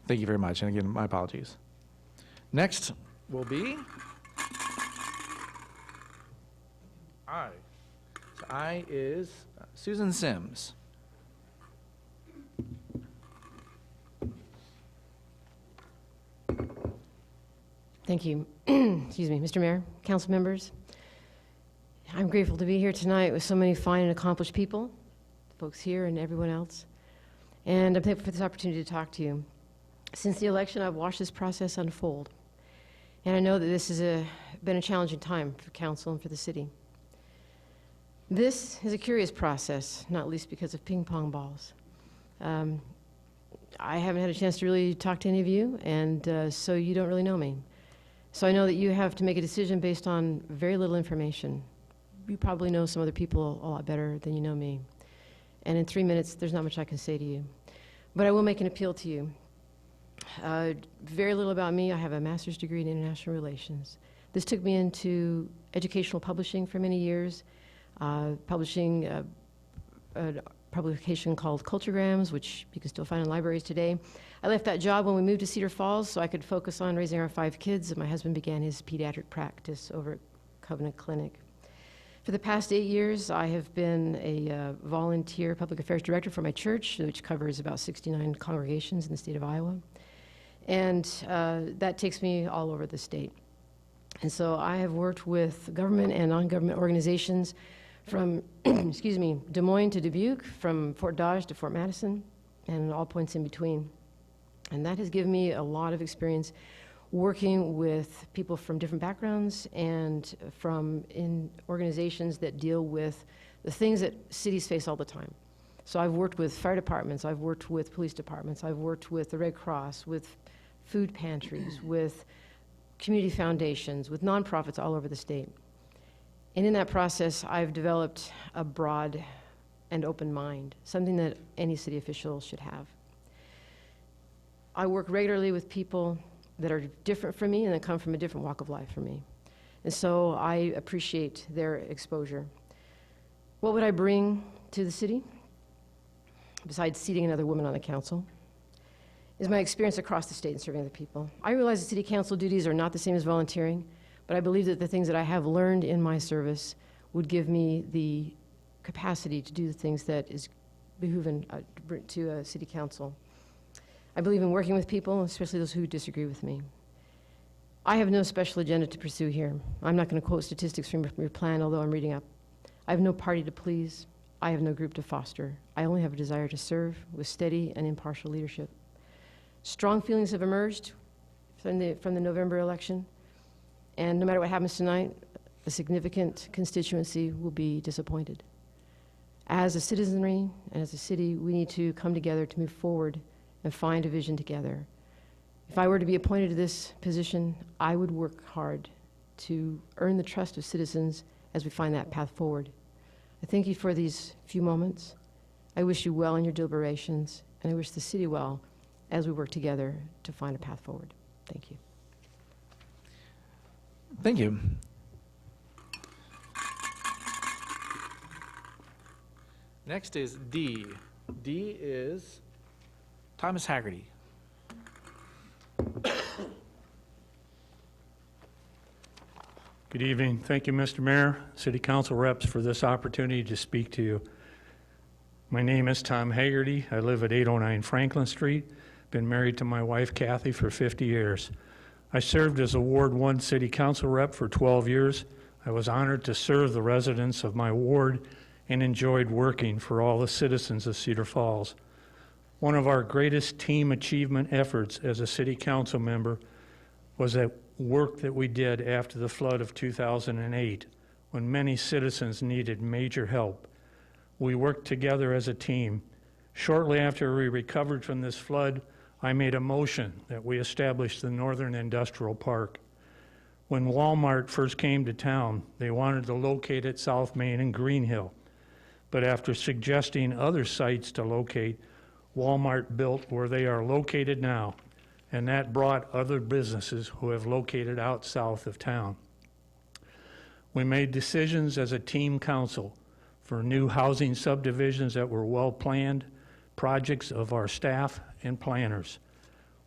Thank you very much, and again, my apologies. Next will be I. So I is Susan Sims. Thank you. Excuse me, Mr. Mayor, council members. I'm grateful to be here tonight with so many fine and accomplished people, folks here and everyone else. And I'm thankful for this opportunity to talk to you. Since the election, I've watched this process unfold. And I know that this has been a challenging time for council and for the city. This is a curious process, not least because of ping pong balls. I haven't had a chance to really talk to any of you, and so you don't really know me. So I know that you have to make a decision based on very little information. You probably know some other people a lot better than you know me. And in 3 minutes, there's not much I can say to you. But I will make an appeal to you. Very little about me. I have a master's degree in international relations. This took me into educational publishing for many years, publishing a publication called Culturegrams, which you can still find in libraries today. I left that job when we moved to Cedar Falls so I could focus on raising our 5 kids, and my husband began his pediatric practice over at Covenant Clinic. For the past 8 years, I have been a volunteer public affairs director for my church, which covers about 69 congregations in the state of Iowa. And that takes me all over the state. And so I have worked with government and non-government organizations from, excuse me, Des Moines to Dubuque, from Fort Dodge to Fort Madison, and all points in between. And that has given me a lot of experience working with people from different backgrounds and from in organizations that deal with the things that cities face all the time. So I've worked with fire departments, I've worked with police departments, I've worked with the Red Cross, with food pantries, with community foundations, with nonprofits all over the state. And in that process, I've developed a broad and open mind, something that any city official should have. I work regularly with people that are different from me and that come from a different walk of life from me. And so I appreciate their exposure. What would I bring to the city, besides seating another woman on the council, is my experience across the state in serving other people. I realize that city council duties are not the same as volunteering, but I believe that the things that I have learned in my service would give me the capacity to do the things that is behooving to a city council. I believe in working with people, especially those who disagree with me. I have no special agenda to pursue here. I'm not going to quote statistics from your plan, although I'm reading up. I have no party to please. I have no group to foster. I only have a desire to serve with steady and impartial leadership. Strong feelings have emerged from the November election, and no matter what happens tonight, a significant constituency will be disappointed. As a citizenry and as a city, we need to come together to move forward and find a vision together. If I were to be appointed to this position, I would work hard to earn the trust of citizens as we find that path forward. I thank you for these few moments. I wish you well in your deliberations, and I wish the city well as we work together to find a path forward. Thank you. Thank you. Next is D. D is Thomas Haggerty. Good evening. Thank you, Mr. Mayor, City Council reps, for this opportunity to speak to you. My name is Tom Haggerty. I live at 809 Franklin Street. Been married to my wife, Kathy, for 50 years. I served as a Ward 1 City Council rep for 12 years. I was honored to serve the residents of my ward and enjoyed working for all the citizens of Cedar Falls. One of our greatest team achievement efforts as a City Council member was that work that we did after the flood of 2008, when many citizens needed major help. We worked together as a team. Shortly after we recovered from this flood, I made a motion that we establish the Northern Industrial Park. When Walmart first came to town, they wanted to locate at South Main and Green Hill. But after suggesting other sites to locate, Walmart built where they are located now, and that brought other businesses who have located out south of town. We made decisions as a team council for new housing subdivisions that were well planned, projects of our staff and planners.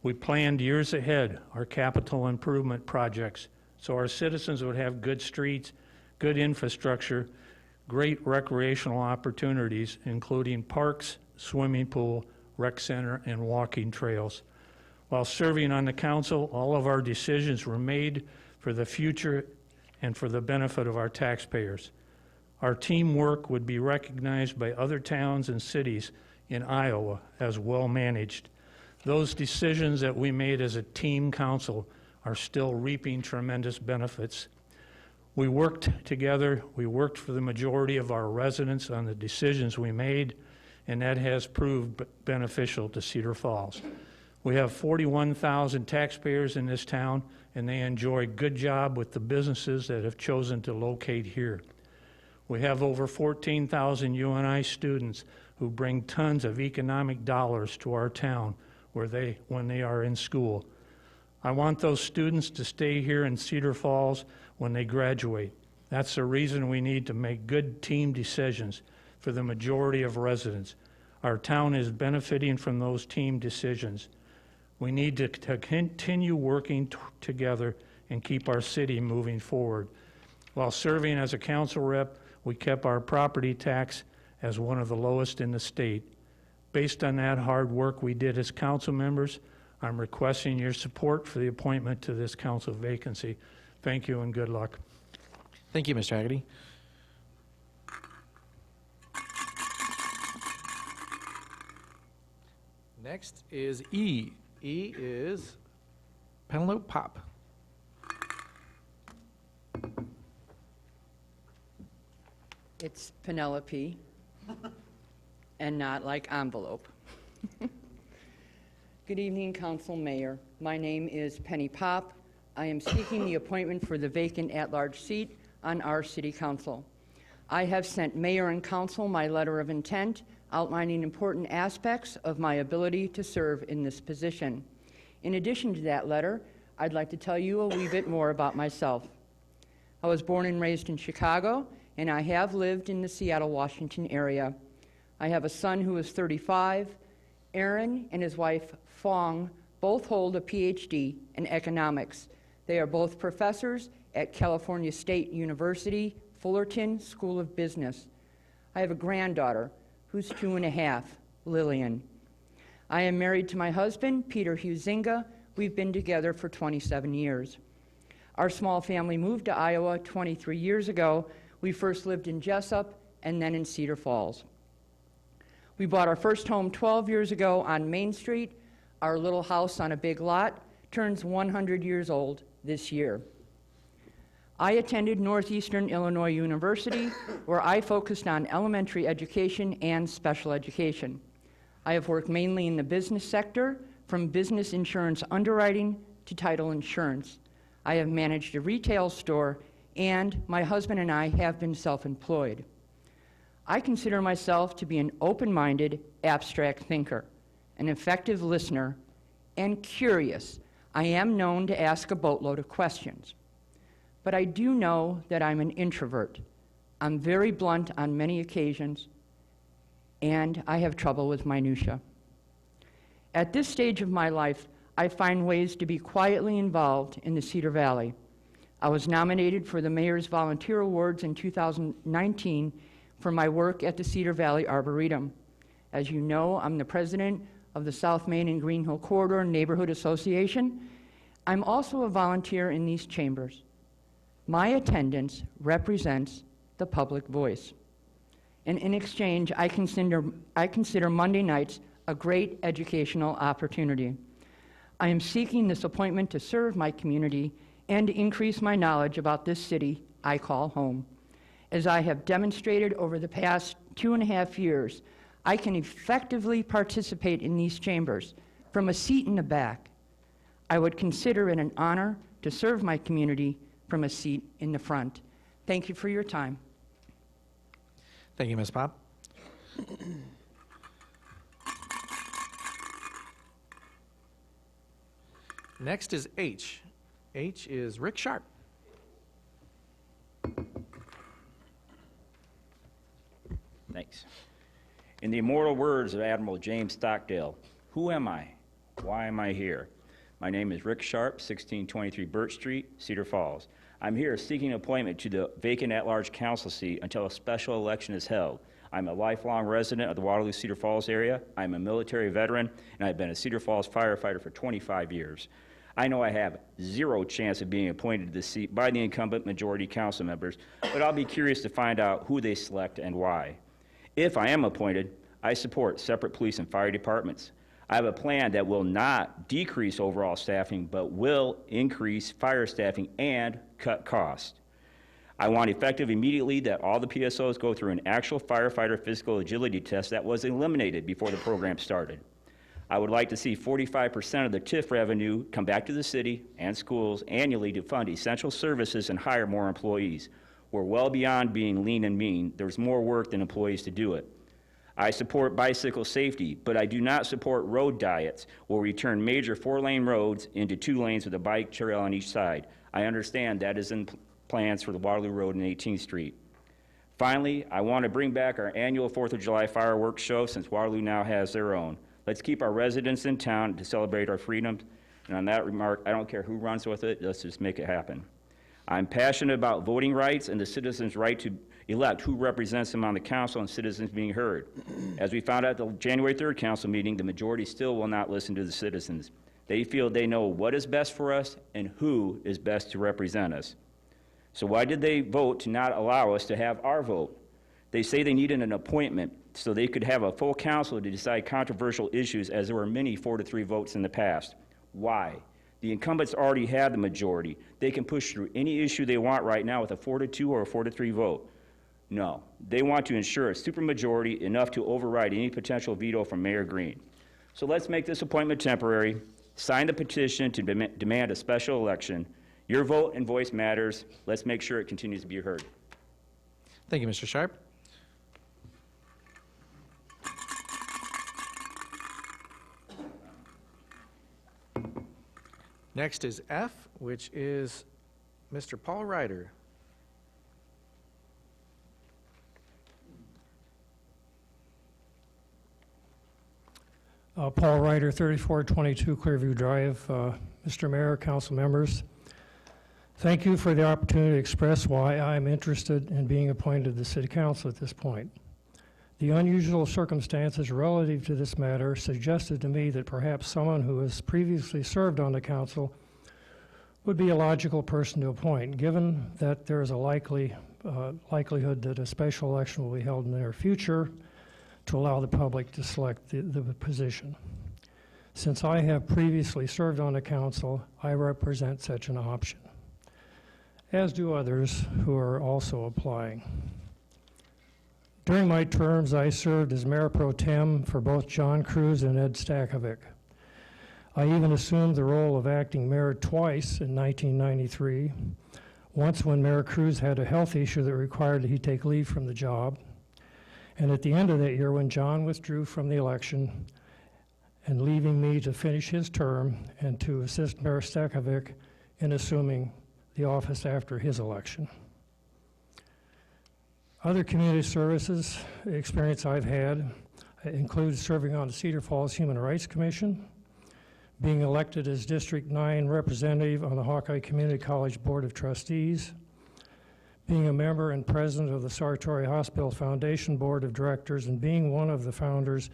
We planned years ahead our capital improvement projects so our citizens would have good streets, good infrastructure, great recreational opportunities, including parks, swimming pool, rec center, and walking trails. While serving on the council, all of our decisions were made for the future and for the benefit of our taxpayers. Our teamwork would be recognized by other towns and cities in Iowa as well managed. Those decisions that we made as a team council are still reaping tremendous benefits. We worked together, we worked for the majority of our residents on the decisions we made, and that has proved beneficial to Cedar Falls. We have 41,000 taxpayers in this town, and they enjoy a good job with the businesses that have chosen to locate here. We have over 14,000 UNI students who bring tons of economic dollars to our town when they are in school. I want those students to stay here in Cedar Falls when they graduate. That's the reason we need to make good team decisions for the majority of residents. Our town is benefiting from those team decisions. We need to continue working together and keep our city moving forward. While serving as a council rep, we kept our property tax as one of the lowest in the state. Based on that hard work we did as council members, I'm requesting your support for the appointment to this council vacancy. Thank you and good luck. Thank you, Mr. Haggerty. Next is E. E is Penelope Pop. It's Penelope, and not like envelope. Good evening, Council Mayor. My name is Penny Pop. I am seeking the appointment for the vacant at-large seat on our City Council. I have sent mayor and council my letter of intent outlining important aspects of my ability to serve in this position. In addition to that letter, I'd like to tell you a wee bit more about myself. I was born and raised in Chicago, and I have lived in the Seattle, Washington area. I have a son who is 35. Aaron and his wife, Fong, both hold a PhD in economics. They are both professors at California State University, Fullerton School of Business. I have a granddaughter who's 2.5, Lillian. I am married to my husband, Peter Huizinga. We've been together for 27 years. Our small family moved to Iowa 23 years ago. We first lived in Jessup and then in Cedar Falls. We bought our first home 12 years ago on Main Street. Our little house on a big lot turns 100 years old this year. I attended Northeastern Illinois University, where I focused on elementary education and special education. I have worked mainly in the business sector, from business insurance underwriting to title insurance. I have managed a retail store, and my husband and I have been self-employed. I consider myself to be an open-minded, abstract thinker, an effective listener, and curious. I am known to ask a boatload of questions. But I do know that I'm an introvert. I'm very blunt on many occasions, and I have trouble with minutia. At this stage of my life, I find ways to be quietly involved in the Cedar Valley. I was nominated for the Mayor's Volunteer Awards in 2019 for my work at the Cedar Valley Arboretum. As you know, I'm the president of the South Main and Green Hill Corridor Neighborhood Association. I'm also a volunteer in these chambers. My attendance represents the public voice. And in exchange, I consider Monday nights a great educational opportunity. I am seeking this appointment to serve my community and to increase my knowledge about this city I call home. As I have demonstrated over the past 2.5 years, I can effectively participate in these chambers from a seat in the back. I would consider it an honor to serve my community from a seat in the front. Thank you for your time. Thank you, Ms. Pop. Next is H. H is Rick Sharp. Thanks. In the immortal words of Admiral James Stockdale, who am I? Why am I here? My name is Rick Sharp, 1623 Birch Street, Cedar Falls. I'm here seeking an appointment to the vacant at-large council seat until a special election is held. I'm a lifelong resident of the Waterloo-Cedar Falls area. I'm a military veteran, and I've been a Cedar Falls firefighter for 25 years. I know I have zero chance of being appointed to this seat by the incumbent majority council members, but I'll be curious to find out who they select and why. If I am appointed, I support separate police and fire departments. I have a plan that will not decrease overall staffing, but will increase fire staffing and cut costs. I want effective immediately that all the PSOs go through an actual firefighter physical agility test that was eliminated before the program started. I would like to see 45% of the TIF revenue come back to the city and schools annually to fund essential services and hire more employees. We're well beyond being lean and mean. There's more work than employees to do it. I support bicycle safety, but I do not support road diets where we turn major 4-lane roads into 2 lanes with a bike trail on each side. I understand that is in plans for the Waterloo Road and 18th Street. Finally, I want to bring back our annual 4th of July fireworks show since Waterloo now has their own. Let's keep our residents in town to celebrate our freedoms. And on that remark, I don't care who runs with it, let's just make it happen. I'm passionate about voting rights and the citizens' right to elect who represents them on the council and citizens being heard. As we found out at the January 3rd council meeting, the majority still will not listen to the citizens. They feel they know what is best for us and who is best to represent us. So why did they vote to not allow us to have our vote? They say they needed an appointment so they could have a full council to decide controversial issues, as there were many 4-3 votes in the past. Why? The incumbents already had the majority. They can push through any issue they want right now with a 4-2 or a 4-3 vote. No, they want to ensure a supermajority enough to override any potential veto from Mayor Green. So let's make this appointment temporary, sign the petition to demand a special election. Your vote and voice matters. Let's make sure it continues to be heard. Thank you, Mr. Sharp. Next is F, which is Mr. Paul Ryder. Paul Ryder, 3422 Clearview Drive. Mr. Mayor, council members, thank you for the opportunity to express why I'm interested in being appointed to the City Council at this point. The unusual circumstances relative to this matter suggested to me that perhaps someone who has previously served on the council would be a logical person to appoint, given that there is a likelihood that a special election will be held in the near future to allow the public to select the position. Since I have previously served on the council, I represent such an option, as do others who are also applying. During my terms, I served as Mayor Pro Tem for both John Cruz and Ed Stakovic. I even assumed the role of acting mayor twice in 1993, once when Mayor Cruz had a health issue that required that he take leave from the job, and at the end of that year when John withdrew from the election and leaving me to finish his term and to assist Mayor Stakovic in assuming the office after his election. Other community services experience I've had include serving on the Cedar Falls Human Rights Commission, being elected as District 9 representative on the Hawkeye Community College Board of Trustees, being a member and president of the Sartori Hospital Foundation Board of Directors, and being one of the founders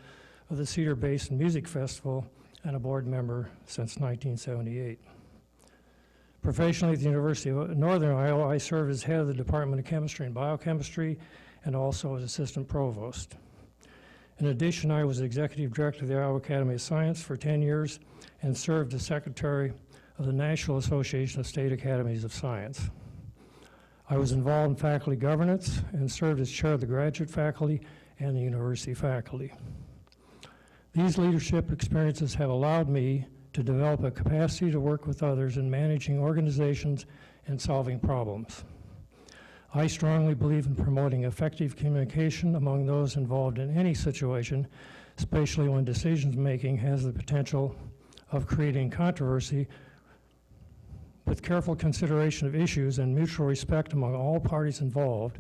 of the Cedar Basin Music Festival and a board member since 1978. Professionally at the University of Northern Iowa, I served as head of the Department of Chemistry and Biochemistry and also as assistant provost. In addition, I was executive director of the Iowa Academy of Science for 10 years and served as secretary of the National Association of State Academies of Science. I was involved in faculty governance and served as chair of the graduate faculty and the university faculty. These leadership experiences have allowed me to develop a capacity to work with others in managing organizations and solving problems. I strongly believe in promoting effective communication among those involved in any situation, especially when decision-making has the potential of creating controversy. With careful consideration of issues and mutual respect among all parties involved,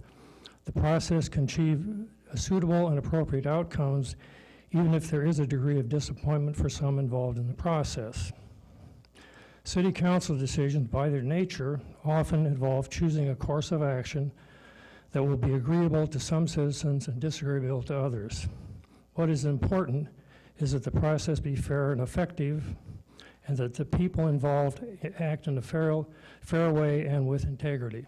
the process can achieve suitable and appropriate outcomes, even if there is a degree of disappointment for some involved in the process. City council decisions, by their nature, often involve choosing a course of action that will be agreeable to some citizens and disagreeable to others. What is important is that the process be fair and effective, and that the people involved act in a fair way and with integrity.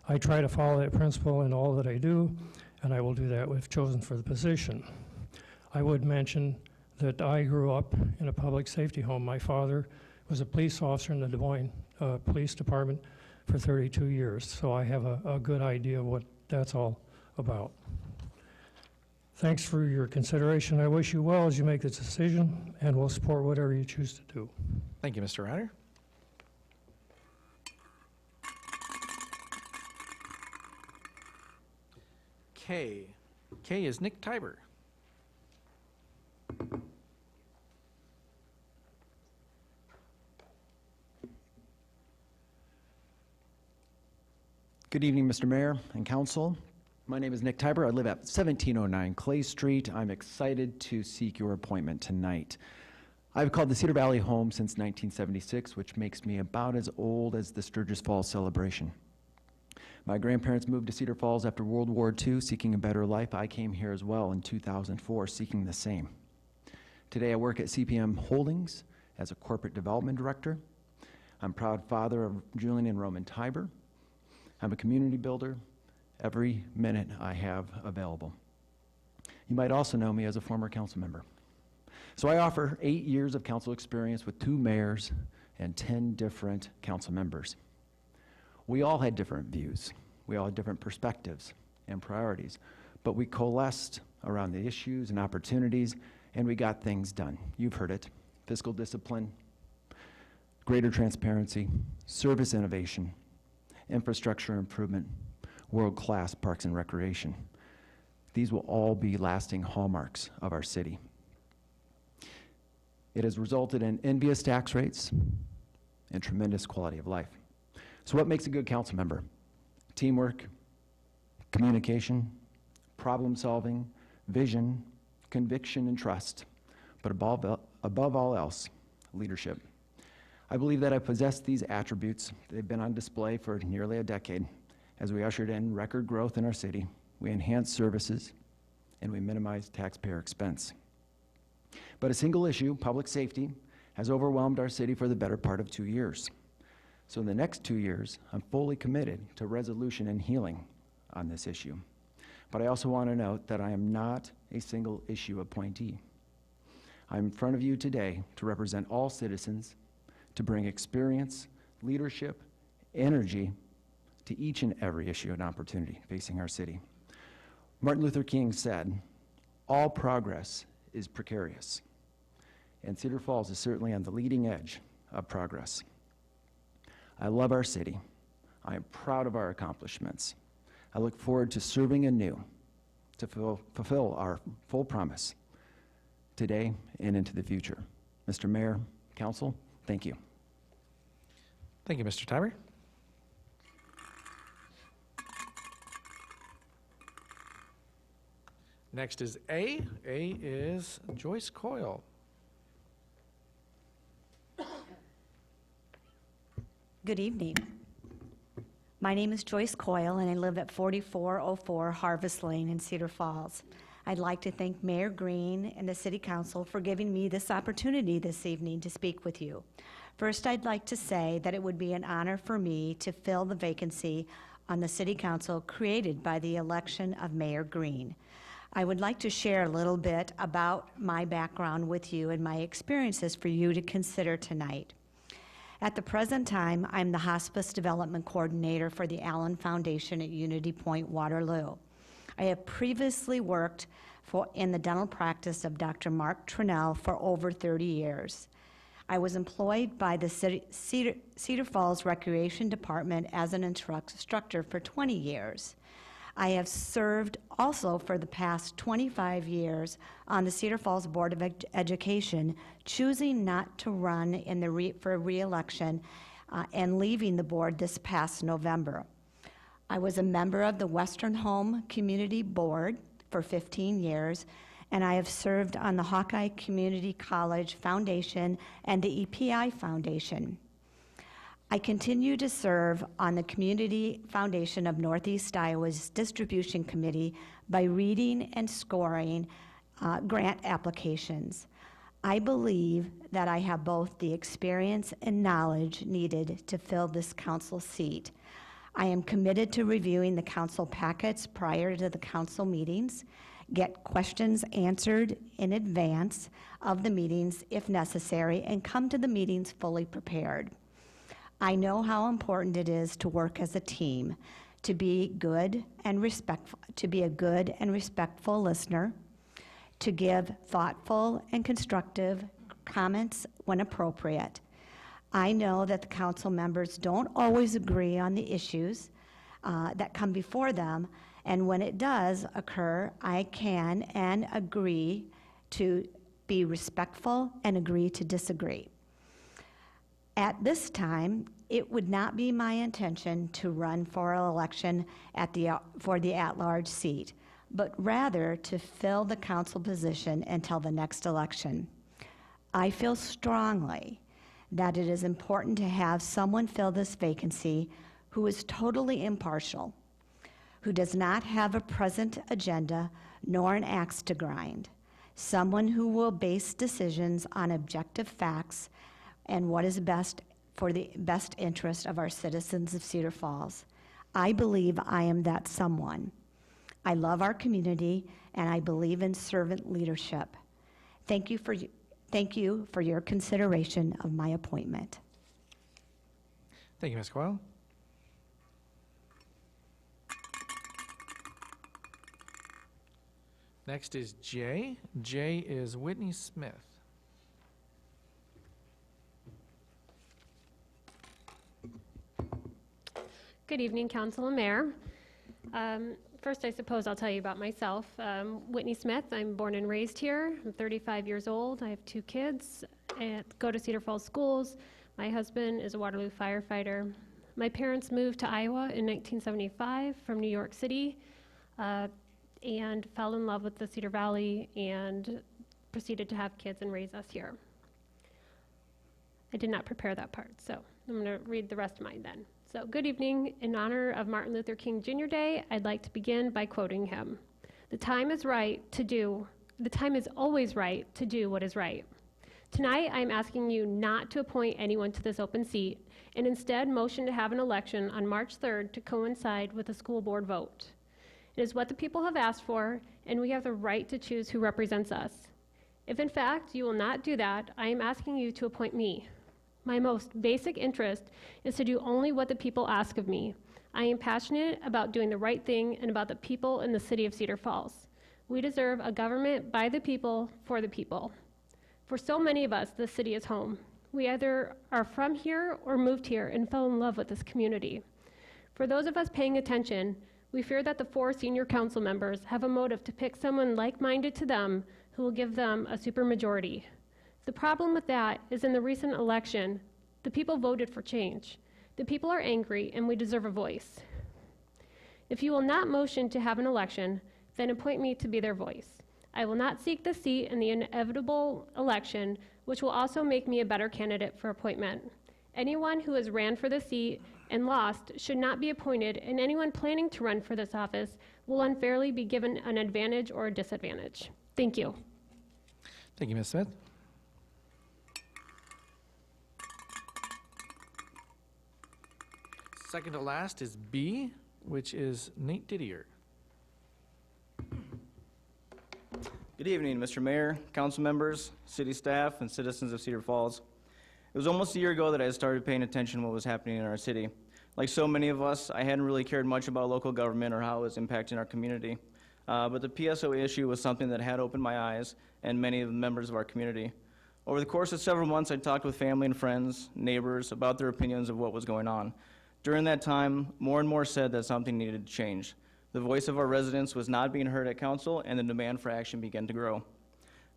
I try to follow that principle in all that I do, and I will do that if chosen for the position. I would mention that I grew up in a public safety home. My father was a police officer in the Des Moines Police Department for 32 years, so I have a good idea of what that's all about. Thanks for your consideration. I wish you well as you make this decision, and will support whatever you choose to do. Thank you, Mr. Ryder. K. K is Nick Tiber. Good evening, Mr. Mayor and Council. My name is Nick Tiber. I live at 1709 Clay Street. I'm excited to seek your appointment tonight. I've called the Cedar Valley home since 1976, which makes me about as old as the Sturgis Falls celebration. My grandparents moved to Cedar Falls after World War II, seeking a better life. I came here as well in 2004, seeking the same. Today I work at CPM Holdings as a corporate development director. I'm proud father of Julian and Roman Tiber. I'm a community builder. Every minute I have available. You might also know me as a former council member. So I offer 8 years of council experience with 2 mayors and 10 different council members. We all had different views. We all had different perspectives and priorities, but we coalesced around the issues and opportunities, and we got things done. You've heard it. Fiscal discipline, greater transparency, service innovation, infrastructure improvement. world-class parks and recreation. These will all be lasting hallmarks of our city. It has resulted in envious tax rates and tremendous quality of life. So what makes a good council member? Teamwork, communication, problem solving, vision, conviction, and trust, but above all else, leadership. I believe that I possess these attributes. They've been on display for nearly a decade as we ushered in record growth in our city, we enhanced services, and we minimized taxpayer expense. But a single issue, public safety, has overwhelmed our city for the better part of 2 years. So in the next 2 years, I'm fully committed to resolution and healing on this issue. But I also want to note that I am not a single issue appointee. I'm in front of you today to represent all citizens, to bring experience, leadership, energy to each and every issue and opportunity facing our city. Martin Luther King said, "All progress is precarious," and Cedar Falls is certainly on the leading edge of progress. I love our city. I am proud of our accomplishments. I look forward to serving anew to fulfill our full promise today and into the future. Mr. Mayor, Council, thank you. Thank you, Mr. Tiber. Next is A. A is Joyce Coyle. Good evening. My name is Joyce Coyle, and I live at 4404 Harvest Lane in Cedar Falls. I'd like to thank Mayor Green and the City Council for giving me this opportunity this evening to speak with you. First, I'd like to say that it would be an honor for me to fill the vacancy on the City Council created by the election of Mayor Green. I would like to share a little bit about my background with you and my experiences for you to consider tonight. At the present time, I'm the Hospice Development Coordinator for the Allen Foundation at Unity Point, Waterloo. I have previously worked in the dental practice of Dr. Mark Trinnell for over 30 years. I was employed by the Cedar Falls Recreation Department as an instructor for 20 years. I have served also for the past 25 years on the Cedar Falls Board of Education, choosing not to run for re-election and leaving the board this past November. I was a member of the Western Home Community Board for 15 years, and I have served on the Hawkeye Community College Foundation and the EPI Foundation. I continue to serve on the Community Foundation of Northeast Iowa's Distribution Committee by reading and scoring grant applications. I believe that I have both the experience and knowledge needed to fill this council seat. I am committed to reviewing the council packets prior to the council meetings, get questions answered in advance of the meetings if necessary, and come to the meetings fully prepared. I know how important it is to work as a team, to be a good and respectful listener, to give thoughtful and constructive comments when appropriate. I know that the council members don't always agree on the issues that come before them, and when it does occur, I can and agree to be respectful and agree to disagree. At this time, it would not be my intention to run for election for the at-large seat, but rather to fill the council position until the next election. I feel strongly that it is important to have someone fill this vacancy who is totally impartial, who does not have a present agenda nor an axe to grind, someone who will base decisions on objective facts and what is best for the best interest of our citizens of Cedar Falls. I believe I am that someone. I love our community, and I believe in servant leadership. Thank you for your consideration of my appointment. Thank you, Ms. Coyle. Next is J. J is Whitney Smith. Good evening, Council and Mayor. First, I suppose I'll tell you about myself. Whitney Smith, I'm born and raised here. I'm 35 years old. I have 2 kids and go to Cedar Falls schools. My husband is a Waterloo firefighter. My parents moved to Iowa in 1975 from New York City and fell in love with the Cedar Valley and proceeded to have kids and raise us here. I did not prepare that part, so I'm going to read the rest of mine then. So, good evening. In honor of Martin Luther King Jr. Day, I'd like to begin by quoting him. The time is always right to do what is right. Tonight, I'm asking you not to appoint anyone to this open seat and instead motion to have an election on March 3rd to coincide with a school board vote. It is what the people have asked for, and we have the right to choose who represents us. If in fact you will not do that, I am asking you to appoint me. My most basic interest is to do only what the people ask of me. I am passionate about doing the right thing and about the people in the city of Cedar Falls. We deserve a government by the people, for the people. For so many of us, this city is home. We either are from here or moved here and fell in love with this community. For those of us paying attention, we fear that the 4 senior council members have a motive to pick someone like-minded to them who will give them a supermajority. The problem with that is in the recent election, the people voted for change. The people are angry and we deserve a voice. If you will not motion to have an election, then appoint me to be their voice. I will not seek the seat in the inevitable election, which will also make me a better candidate for appointment. Anyone who has ran for the seat and lost should not be appointed, and anyone planning to run for this office will unfairly be given an advantage or a disadvantage. Thank you. Thank you, Ms. Smith. Second to last is B, which is Nate Didier. Good evening, Mr. Mayor, council members, city staff, and citizens of Cedar Falls. It was almost a year ago that I started paying attention to what was happening in our city. Like so many of us, I hadn't really cared much about local government or how it was impacting our community. But the PSO issue was something that had opened my eyes and many of the members of our community. Over the course of several months, I talked with family and friends, neighbors, about their opinions of what was going on. During that time, more and more said that something needed to change. The voice of our residents was not being heard at council, and the demand for action began to grow.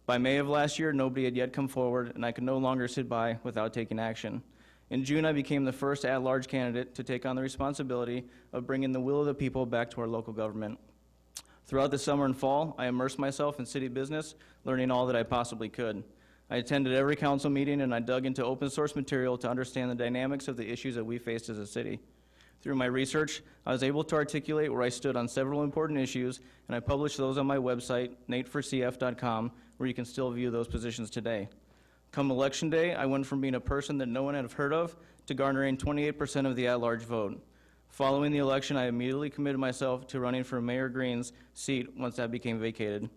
By May of last year, nobody had yet come forward, and I could no longer sit by without taking action. In June, I became the first at-large candidate to take on the responsibility of bringing the will of the people back to our local government. Throughout the summer and fall, I immersed myself in city business, learning all that I possibly could. I attended every council meeting, and I dug into open source material to understand the dynamics of the issues that we faced as a city. Through my research, I was able to articulate where I stood on several important issues, and I published those on my website, nateforcf.com, where you can still view those positions today. Come Election Day, I went from being a person that no one had heard of to garnering 28% of the at-large vote. Following the election, I immediately committed myself to running for Mayor Green's seat once that became vacated.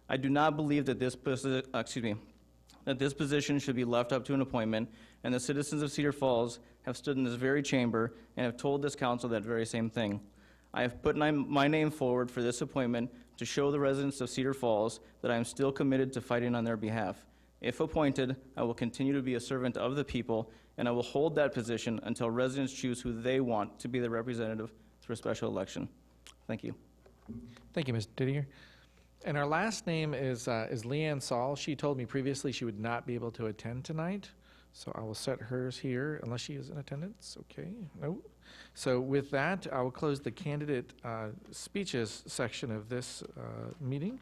I do not believe that this position should be left up to an appointment, and the citizens of Cedar Falls have stood in this very chamber and have told this council that very same thing. I have put my name forward for this appointment to show the residents of Cedar Falls that I am still committed to fighting on their behalf. If appointed, I will continue to be a servant of the people, and I will hold that position until residents choose who they want to be the representative through a special election. Thank you. Thank you, Ms. Didier. And our last name is Leanne Saul. She told me previously she would not be able to attend tonight, so I will set hers here unless she is in attendance. Okay, no. So with that, I will close the candidate speeches section of this meeting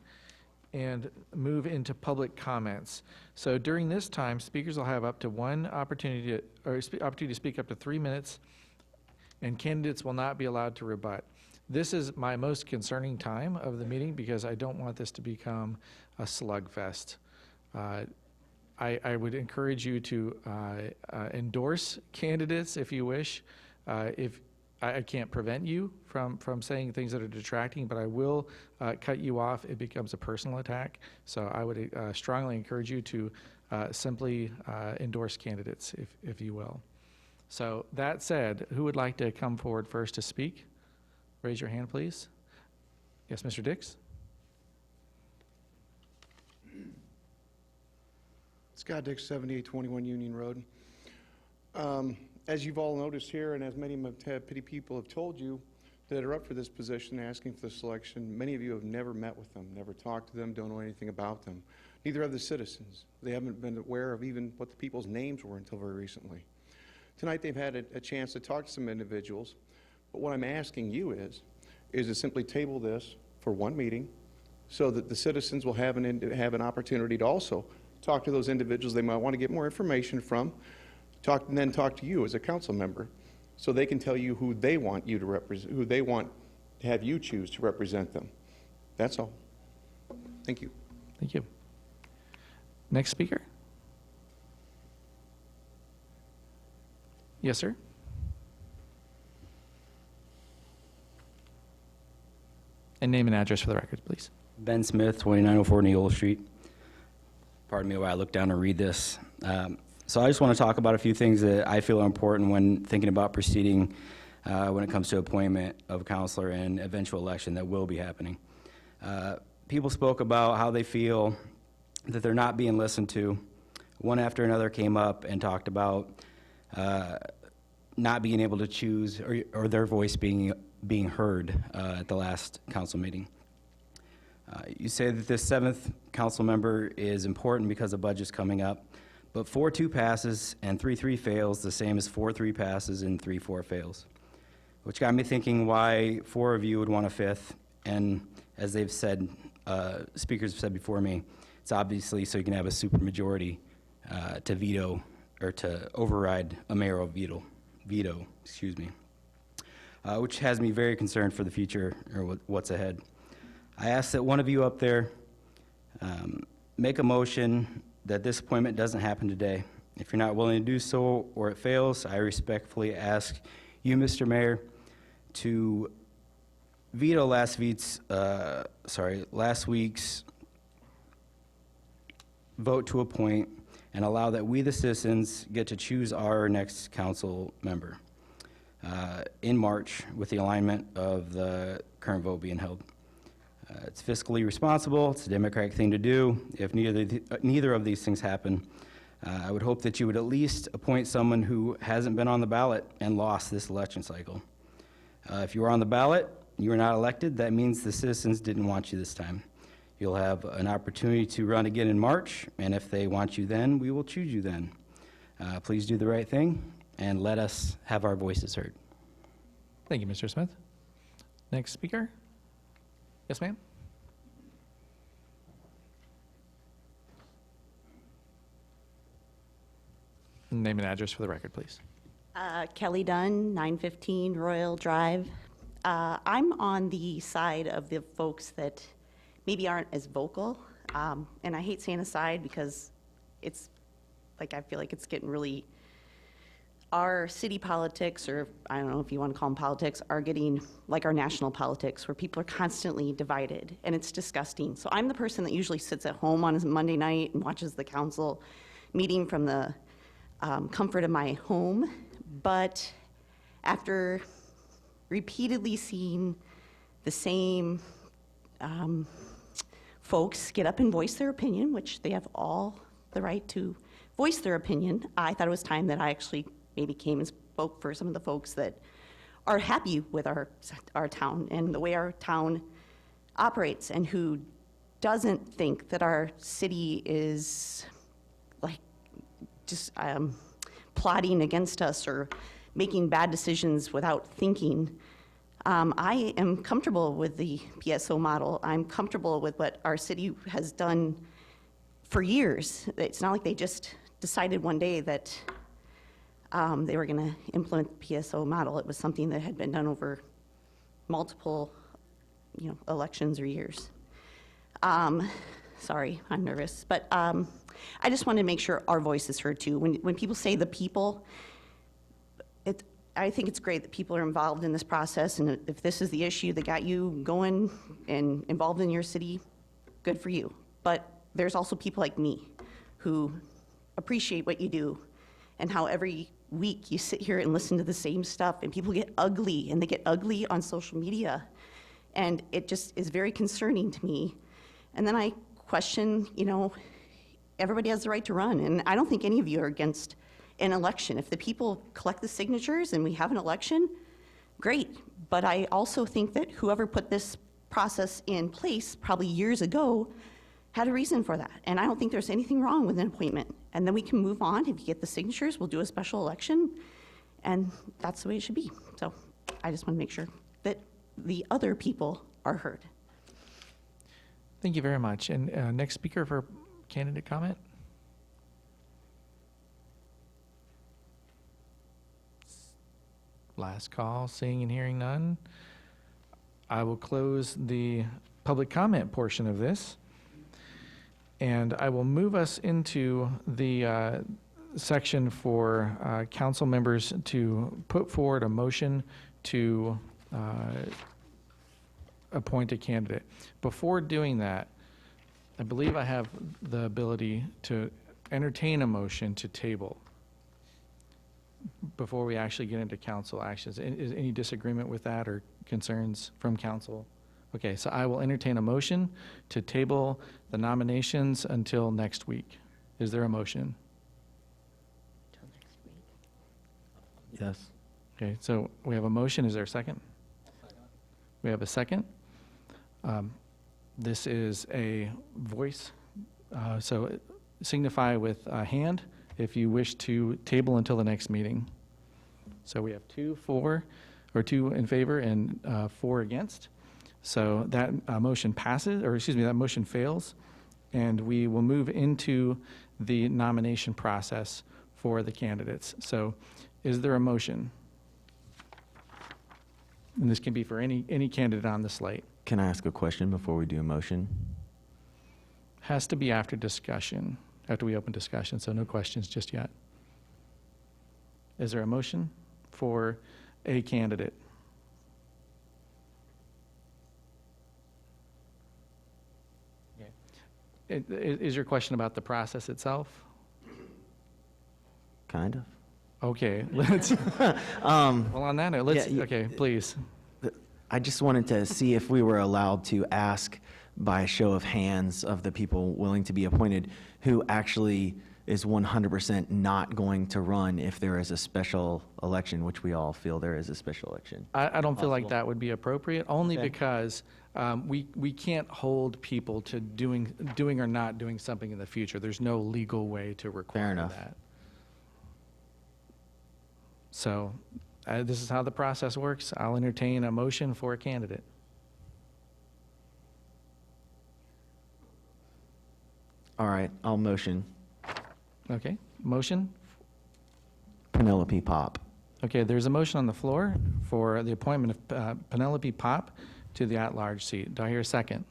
and move into public comments. So during this time, speakers will have up to one opportunity to speak up to 3 minutes, and candidates will not be allowed to rebut. This is my most concerning time of the meeting because I don't want this to become a slugfest. I would encourage you to endorse candidates if you wish. If I can't prevent you from saying things that are detracting, but I will cut you off if it becomes a personal attack. So I would strongly encourage you to simply endorse candidates, if you will. So that said, who would like to come forward first to speak? Raise your hand, please. Yes, Mr. Dix. Scott Dix, 7821 Union Road. As you've all noticed here, and as many people have told you, that are up for this position, asking for the selection. Many of you have never met with them, never talked to them, don't know anything about them. Neither have the citizens. They haven't been aware of even what the people's names were until very recently. Tonight they've had a chance to talk to some individuals, but what I'm asking you is to simply table this for one meeting so that the citizens will have an opportunity to also talk to those individuals they might want to get more information from, and then talk to you as a council member so they can tell you who they want you to represent, who they want to have you choose to represent them. That's all. Thank you. Thank you. Next speaker. Yes, sir. And name and address for the record, please. Ben Smith, 2904 Neola Street. Pardon me while I look down and read this. So I just want to talk about a few things that I feel are important when thinking about proceeding when it comes to appointment of a counselor and eventual election that will be happening. People spoke about how they feel that they're not being listened to. One after another came up and talked about not being able to choose or their voice being heard at the last council meeting. You say that this 7th council member is important because the budget's coming up, but 4-2 passes and 3-3 fails the same as 4-3 passes and 3-4 fails, which got me thinking why 4 of you would want a 5th, and as they've said, speakers have said before me, it's obviously so you can have a supermajority to veto or to override a mayoral veto, which has me very concerned for the future or what's ahead. I ask that one of you up there make a motion that this appointment doesn't happen today. If you're not willing to do so or it fails, I respectfully ask you, Mr. Mayor, to veto last week's vote to appoint and allow that we, the citizens, get to choose our next council member in March with the alignment of the current vote being held. It's fiscally responsible. It's a democratic thing to do. If neither of these things happen, I would hope that you would at least appoint someone who hasn't been on the ballot and lost this election cycle. If you were on the ballot, you were not elected, that means the citizens didn't want you this time. You'll have an opportunity to run again in March, and if they want you then, we will choose you then. Please do the right thing and let us have our voices heard. Thank you, Mr. Smith. Next speaker. Yes, ma'am. Name and address for the record, please. Kelly Dunn, 915 Royal Drive. I'm on the side of the folks that maybe aren't as vocal, and I hate saying aside because it's like I feel like it's getting really, our city politics, or I don't know if you want to call them politics, are getting like our national politics where people are constantly divided, and it's disgusting. So I'm the person that usually sits at home on a Monday night and watches the council meeting from the comfort of my home, but after repeatedly seeing the same folks get up and voice their opinion, which they have all the right to voice their opinion, I thought it was time that I actually maybe came and spoke for some of the folks that are happy with our town and the way our town operates, and who doesn't think that our city is like just plotting against us or making bad decisions without thinking. I am comfortable with the PSO model. I'm comfortable with what our city has done for years. It's not like they just decided one day that they were going to implement the PSO model. It was something that had been done over multiple, elections or years. Sorry, I'm nervous, but I just want to make sure our voice is heard too. When people say the people, I think it's great that people are involved in this process, and if this is the issue that got you going and involved in your city, good for you. But there's also people like me who appreciate what you do and how every week you sit here and listen to the same stuff, and people get ugly, and they get ugly on social media. And it just is very concerning to me. And then I question, everybody has the right to run, and I don't think any of you are against an election. If the people collect the signatures and we have an election, great. But I also think that whoever put this process in place probably years ago had a reason for that. And I don't think there's anything wrong with an appointment. And then we can move on. If you get the signatures, we'll do a special election. And that's the way it should be. So I just want to make sure that the other people are heard. Thank you very much. And next speaker for candidate comment? Last call, seeing and hearing none. I will close the public comment portion of this. And I will move us into the section for council members to put forward a motion to appoint a candidate. Before doing that, I believe I have the ability to entertain a motion to table before we actually get into council actions. Is any disagreement with that or concerns from council? Okay, so I will entertain a motion to table the nominations until next week. Is there a motion? Till next week. Yes. Okay, so we have a motion. Is there a second? We have a second. This is a voice, so signify with a hand if you wish to table until the next meeting. So we have 2 in favor and 4 against. So that motion passes, or excuse me, that motion fails, and we will move into the nomination process for the candidates. So is there a motion? And this can be for any candidate on the slate. Can I ask a question before we do a motion? Has to be after discussion, after we open discussion, so no questions just yet. Is there a motion for a candidate? Is your question about the process itself? Kind of. Okay, let's, well, on that note, let's, yeah, okay, please. I just wanted to see if we were allowed to ask by a show of hands of the people willing to be appointed who actually is 100% not going to run if there is a special election, which we all feel there is a special election. I don't feel like that would be appropriate, only Okay. because we can't hold people to doing or not doing something in the future. There's no legal way to require enough. that. So this is how the process works. I'll entertain a motion for a candidate. All right, I'll motion Okay, motion? Penelope Pop. Okay, there's a motion on the floor for the appointment of Penelope Pop to the at-large seat. Do I hear a second?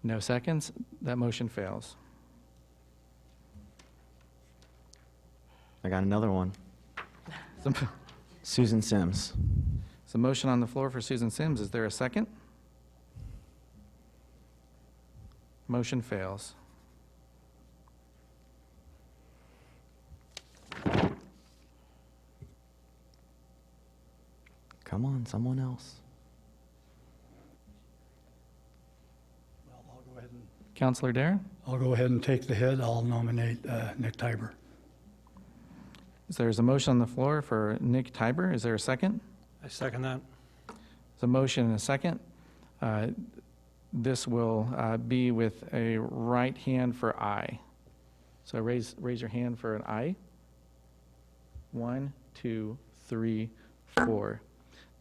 No seconds. That motion fails. I got another one. Susan Sims. There's a motion on the floor for Susan Sims. Is there a second? Motion fails. Come on, someone else. Well, I'll go ahead and, Counselor Darren? I'll go ahead and take the head. I'll nominate Nick Tiber. There's a motion on the floor for Nick Tiber. Is there a second? I second that. There's a motion and a second. This will be with a right hand for aye. So raise your hand for an aye. 1, 2, 3, 4.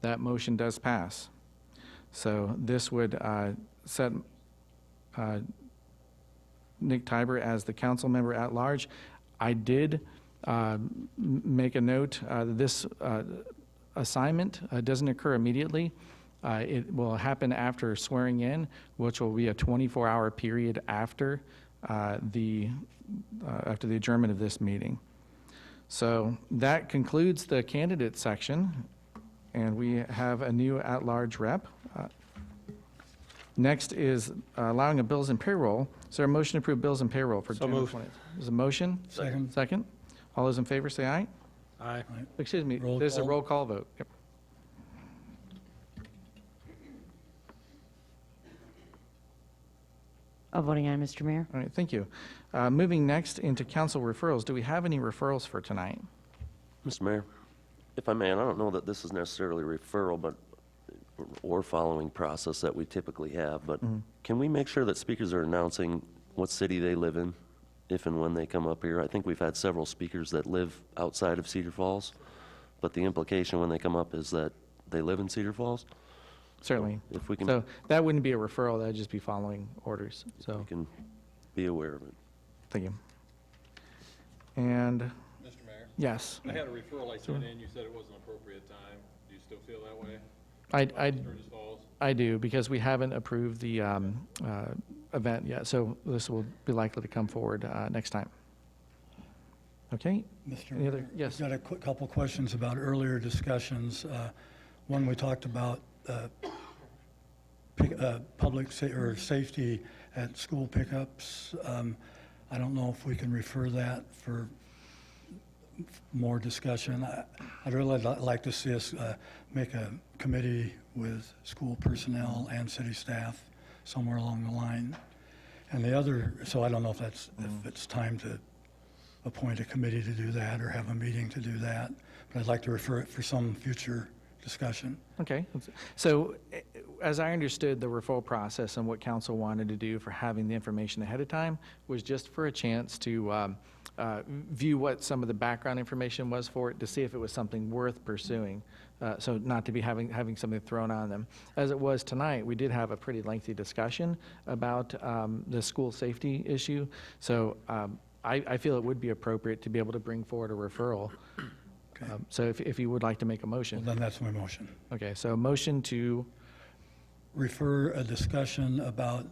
That motion does pass. So this would set Nick Tiber as the council member at large. I did make a note that this assignment doesn't occur immediately. It will happen after swearing in, which will be a 24-hour period after the adjournment of this meeting. So that concludes the candidate section, and we have a new at-large rep. Next is allowing of bills and payroll. Is there a motion to approve bills and payroll for So January moved. 20th? There's a motion? Second. Second. All those in favor say aye. Aye. Excuse me, Roll this is a call. roll call vote. Yep. Voting aye, Mr. Mayor. All right, thank you. Moving next into council referrals. Do we have any referrals for tonight? Mr. Mayor, If I may, and I don't know that this is necessarily a referral, but, or following process that we typically have, but can we make sure that speakers are announcing what city they live in, if and when they come up here? I think we've had several speakers that live outside of Cedar Falls, but the implication when they come up is that they live in Cedar Falls? Certainly. If we can, So that wouldn't be a referral, that'd just be following orders, so. we can be aware of it. Thank you. And, Mr. Mayor? yes. I had a referral I sent in, you said it wasn't appropriate time. Do you still feel that way? Sturgis Falls? I do, because we haven't approved the event yet, so this will be likely to come forward next time. Okay? Mr. Any other? Mayor, Yes. I've got a couple questions about earlier discussions. One, we talked about public safety at school pickups. I don't know if we can refer that for more discussion. I'd really like to see us make a committee with school personnel and city staff somewhere along the line. And the other, so I don't know if it's time to appoint a committee to do that or have a meeting to do that, but I'd like to refer it for some future discussion. Okay. So as I understood the referral process and what council wanted to do for having the information ahead of time was just for a chance to view what some of the background information was for it, to see if it was something worth pursuing. So not to be having something thrown on them. As it was tonight, we did have a pretty lengthy discussion about the school safety issue. So I feel it would be appropriate to be able to bring forward a referral. Okay. So if you would like to make a motion. Well, then that's my motion. Okay, so a motion to Refer a discussion about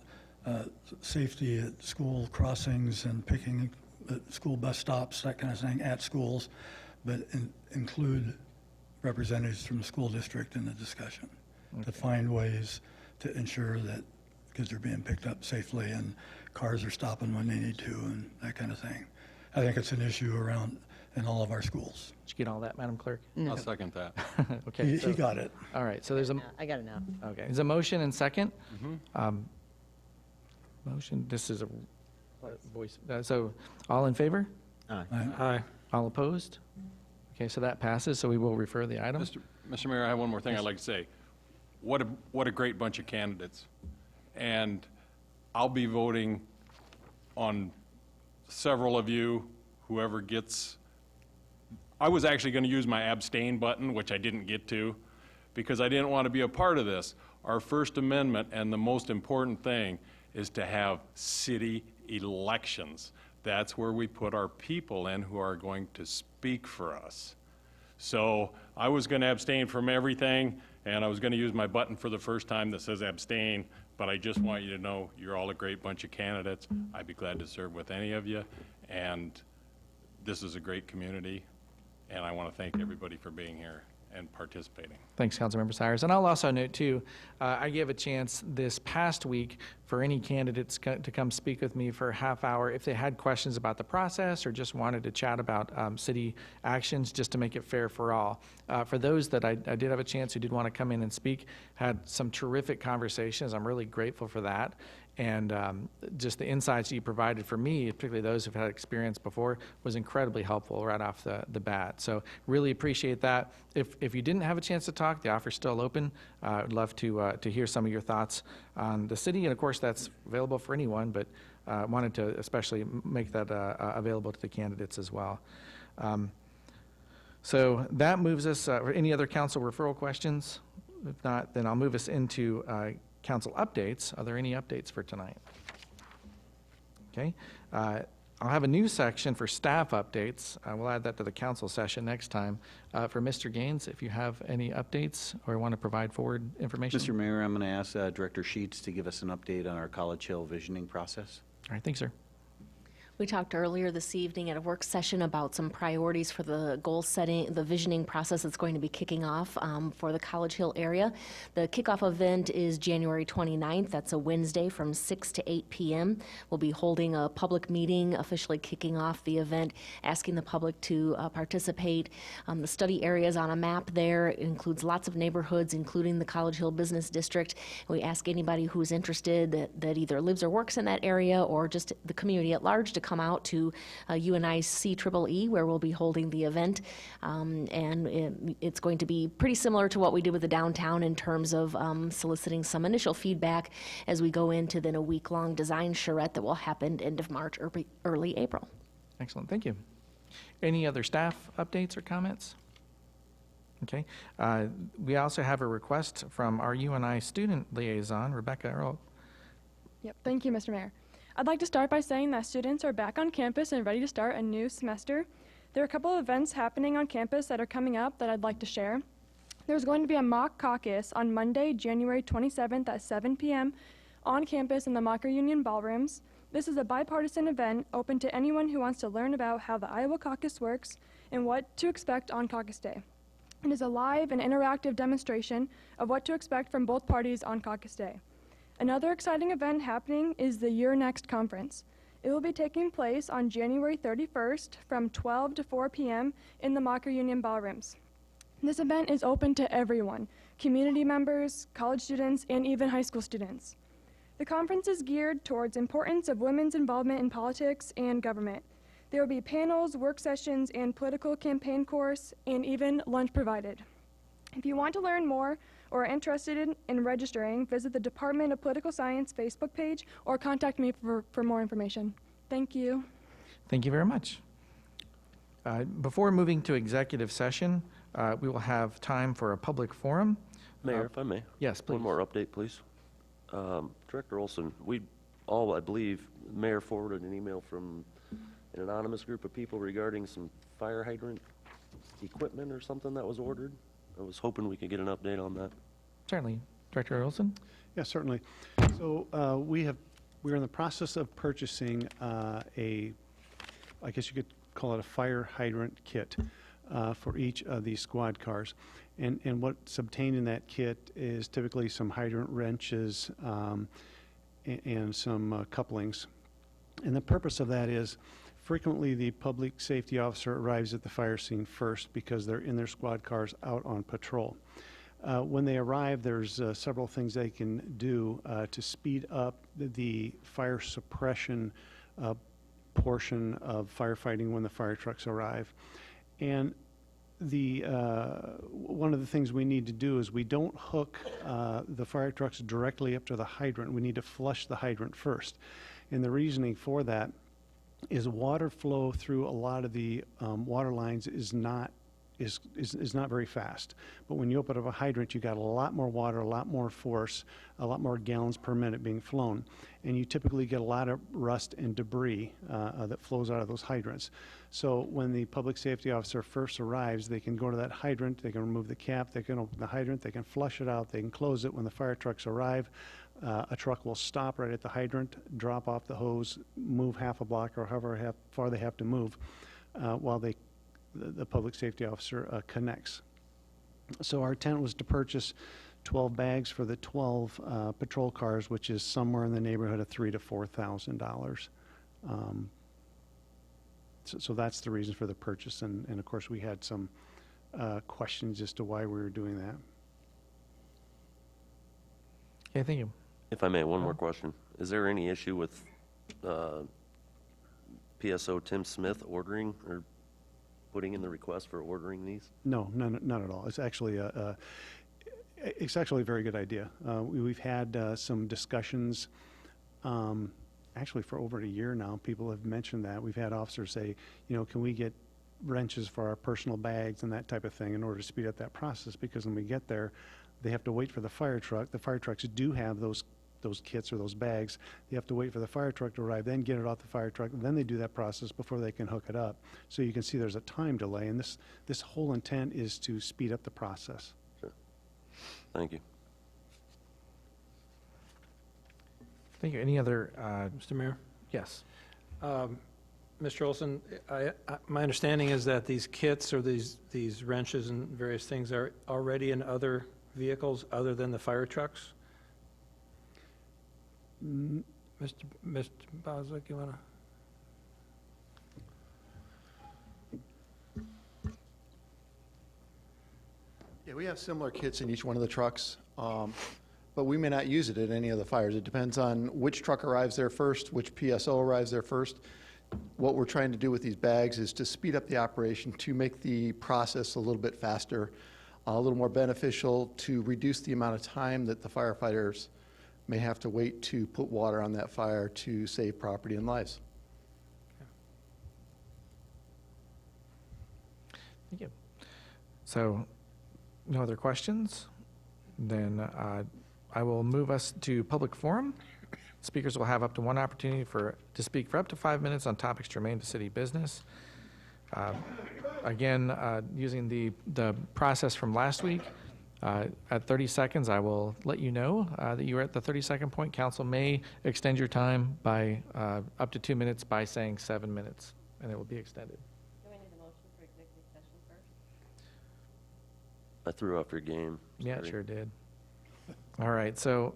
safety at school crossings and picking school bus stops, that kind of thing, at schools, but include representatives from the school district in the discussion to find ways to ensure that kids are being picked up safely and cars are stopping when they need to and that kind of thing. I think it's an issue around in all of our schools. Did you get all that, Madam Clerk? I'll second that. Okay. He got it. All right, so there's a, I got it now. okay, there's a motion and second. Motion, this is a voice, so all in favor? Aye. All opposed? Okay, so that passes, so we will refer the item. Mr. Mayor, I have one more thing I'd like to say. What a great bunch of candidates. And I'll be voting on several of you, whoever gets. I was actually going to use my abstain button, which I didn't get to, because I didn't want to be a part of this. Our First Amendment, and the most important thing, is to have city elections. That's where we put our people in who are going to speak for us. So I was going to abstain from everything, and I was going to use my button for the first time that says abstain, but I just want you to know you're all a great bunch of candidates. I'd be glad to serve with any of you, and this is a great community, and I want to thank everybody for being here and participating. Thanks, Councilmember Cyrus. And I'll also note, too, I gave a chance this past week for any candidates to come speak with me for a half hour if they had questions about the process or just wanted to chat about city actions, just to make it fair for all. For those that I did have a chance who did want to come in and speak, had some terrific conversations. I'm really grateful for that. And just the insights you provided for me, particularly those who've had experience before, was incredibly helpful right off the bat. So really appreciate that. If you didn't have a chance to talk, the offer's still open. I'd love to hear some of your thoughts on the city. And of course, that's available for anyone, but wanted to especially make that available to the candidates as well. So that moves us, for any other council referral questions? If not, then I'll move us into council updates. Are there any updates for tonight? Okay. I'll have a new section for staff updates. We'll add that to the council session next time. For Mr. Gaines, if you have any updates or want to provide forward information. Mr. Mayor, I'm going to ask Director Sheets to give us an update on our College Hill visioning process. All right, thanks, sir. We talked earlier this evening at a work session about some priorities for the goal setting, the visioning process that's going to be kicking off for the College Hill area. The kickoff event is January 29th. That's a Wednesday from 6 to 8 p.m. We'll be holding a public meeting, officially kicking off the event, asking the public to participate. The study area is on a map there. It includes lots of neighborhoods, including the College Hill Business District. We ask anybody who's interested that either lives or works in that area or just the community at large to come out to UNICEEE, where we'll be holding the event. It's going to be pretty similar to what we did with the downtown in terms of soliciting some initial feedback as we go into then a week-long design charrette that will happen end of March, early April. Excellent, thank you. Any other staff updates or comments? Okay. We also have a request from our UNI student liaison, Rebecca Earl. Yep, thank you, Mr. Mayor. I'd like to start by saying that students are back on campus and ready to start a new semester. There are a couple of events happening on campus that are coming up that I'd like to share. There's going to be a mock caucus on Monday, January 27th at 7 p.m. on campus in the Mocker Union ballrooms. This is a bipartisan event open to anyone who wants to learn about how the Iowa caucus works and what to expect on caucus day. It is a live and interactive demonstration of what to expect from both parties on caucus day. Another exciting event happening is the Your Next Conference. It will be taking place on January 31st from 12 to 4 p.m. in the Mocker Union ballrooms. This event is open to everyone, community members, college students, and even high school students. The conference is geared towards importance of women's involvement in politics and government. There will be panels, work sessions, and political campaign course, and even lunch provided. If you want to learn more or are interested in registering, visit the Department of Political Science Facebook page or contact me for more information. Thank you. Thank you very much. Before moving to executive session, we will have time for a public forum. Mayor, if I may. Yes, please. One more update, please. Director Olson, we all, I believe, the mayor forwarded an email from an anonymous group of people regarding some fire hydrant equipment or something that was ordered. I was hoping we could get an update on that. Certainly. Director Olson? Yeah, certainly. So we're in the process of purchasing I guess you could call it a fire hydrant kit for each of these squad cars. And what's obtained in that kit is typically some hydrant wrenches and some couplings. And the purpose of that is frequently the public safety officer arrives at the fire scene first because they're in their squad cars out on patrol. When they arrive, there's several things they can do to speed up the fire suppression portion of firefighting when the fire trucks arrive. And one of the things we need to do is we don't hook the fire trucks directly up to the hydrant. We need to flush the hydrant first. And the reasoning for that is water flow through a lot of the water lines is not very fast. But when you open up a hydrant, you got a lot more water, a lot more force, a lot more gallons per minute being flown. And you typically get a lot of rust and debris that flows out of those hydrants. So when the public safety officer first arrives, they can go to that hydrant, they can remove the cap, they can open the hydrant, they can flush it out, they can close it. When the fire trucks arrive, a truck will stop right at the hydrant, drop off the hose, move half a block or however far they have to move while the public safety officer connects. So our intent was to purchase 12 bags for the 12 patrol cars, which is somewhere in the neighborhood of $3,000 to $4,000. So that's the reason for the purchase, and of course we had some questions as to why we were doing that. Okay, thank you. If I may, one more question. Is there any issue with PSO Tim Smith ordering or putting in the request for ordering these? No, not at all. It's actually a very good idea. We've had some discussions, actually for over a year now. People have mentioned that. We've had officers say, can we get wrenches for our personal bags and that type of thing in order to speed up that process, because when we get there, they have to wait for the fire truck. The fire trucks do have those kits or those bags. They have to wait for the fire truck to arrive, then get it off the fire truck, and then they do that process before they can hook it up. So you can see there's a time delay, and this whole intent is to speed up the process. Sure. Thank you. Thank you. Any other? Mr. Mayor? Yes. Mr. Olson, my understanding is that these kits or these wrenches and various things are already in other vehicles other than the fire trucks? Mr. Boswick, you want to? Yeah, we have similar kits in each one of the trucks, but we may not use it at any of the fires. It depends on which truck arrives there first, which PSO arrives there first. what we're trying to do with these bags is to speed up the operation, to make the process a little bit faster, a little more beneficial, to reduce the amount of time that the firefighters may have to wait to put water on that fire to save property and lives. Thank you. So, no other questions? Then I will move us to public forum. Speakers will have up to one opportunity to speak for up to 5 minutes on topics germane to city business. Again, using the process from last week, at 30 seconds, I will let you know that you are at the 30-second point. Council may extend your time by up to 2 minutes by saying 7 minutes, and it will be extended. Do we need a motion for executive session first? I threw off your game. Yeah, it Sorry. sure did. All right, so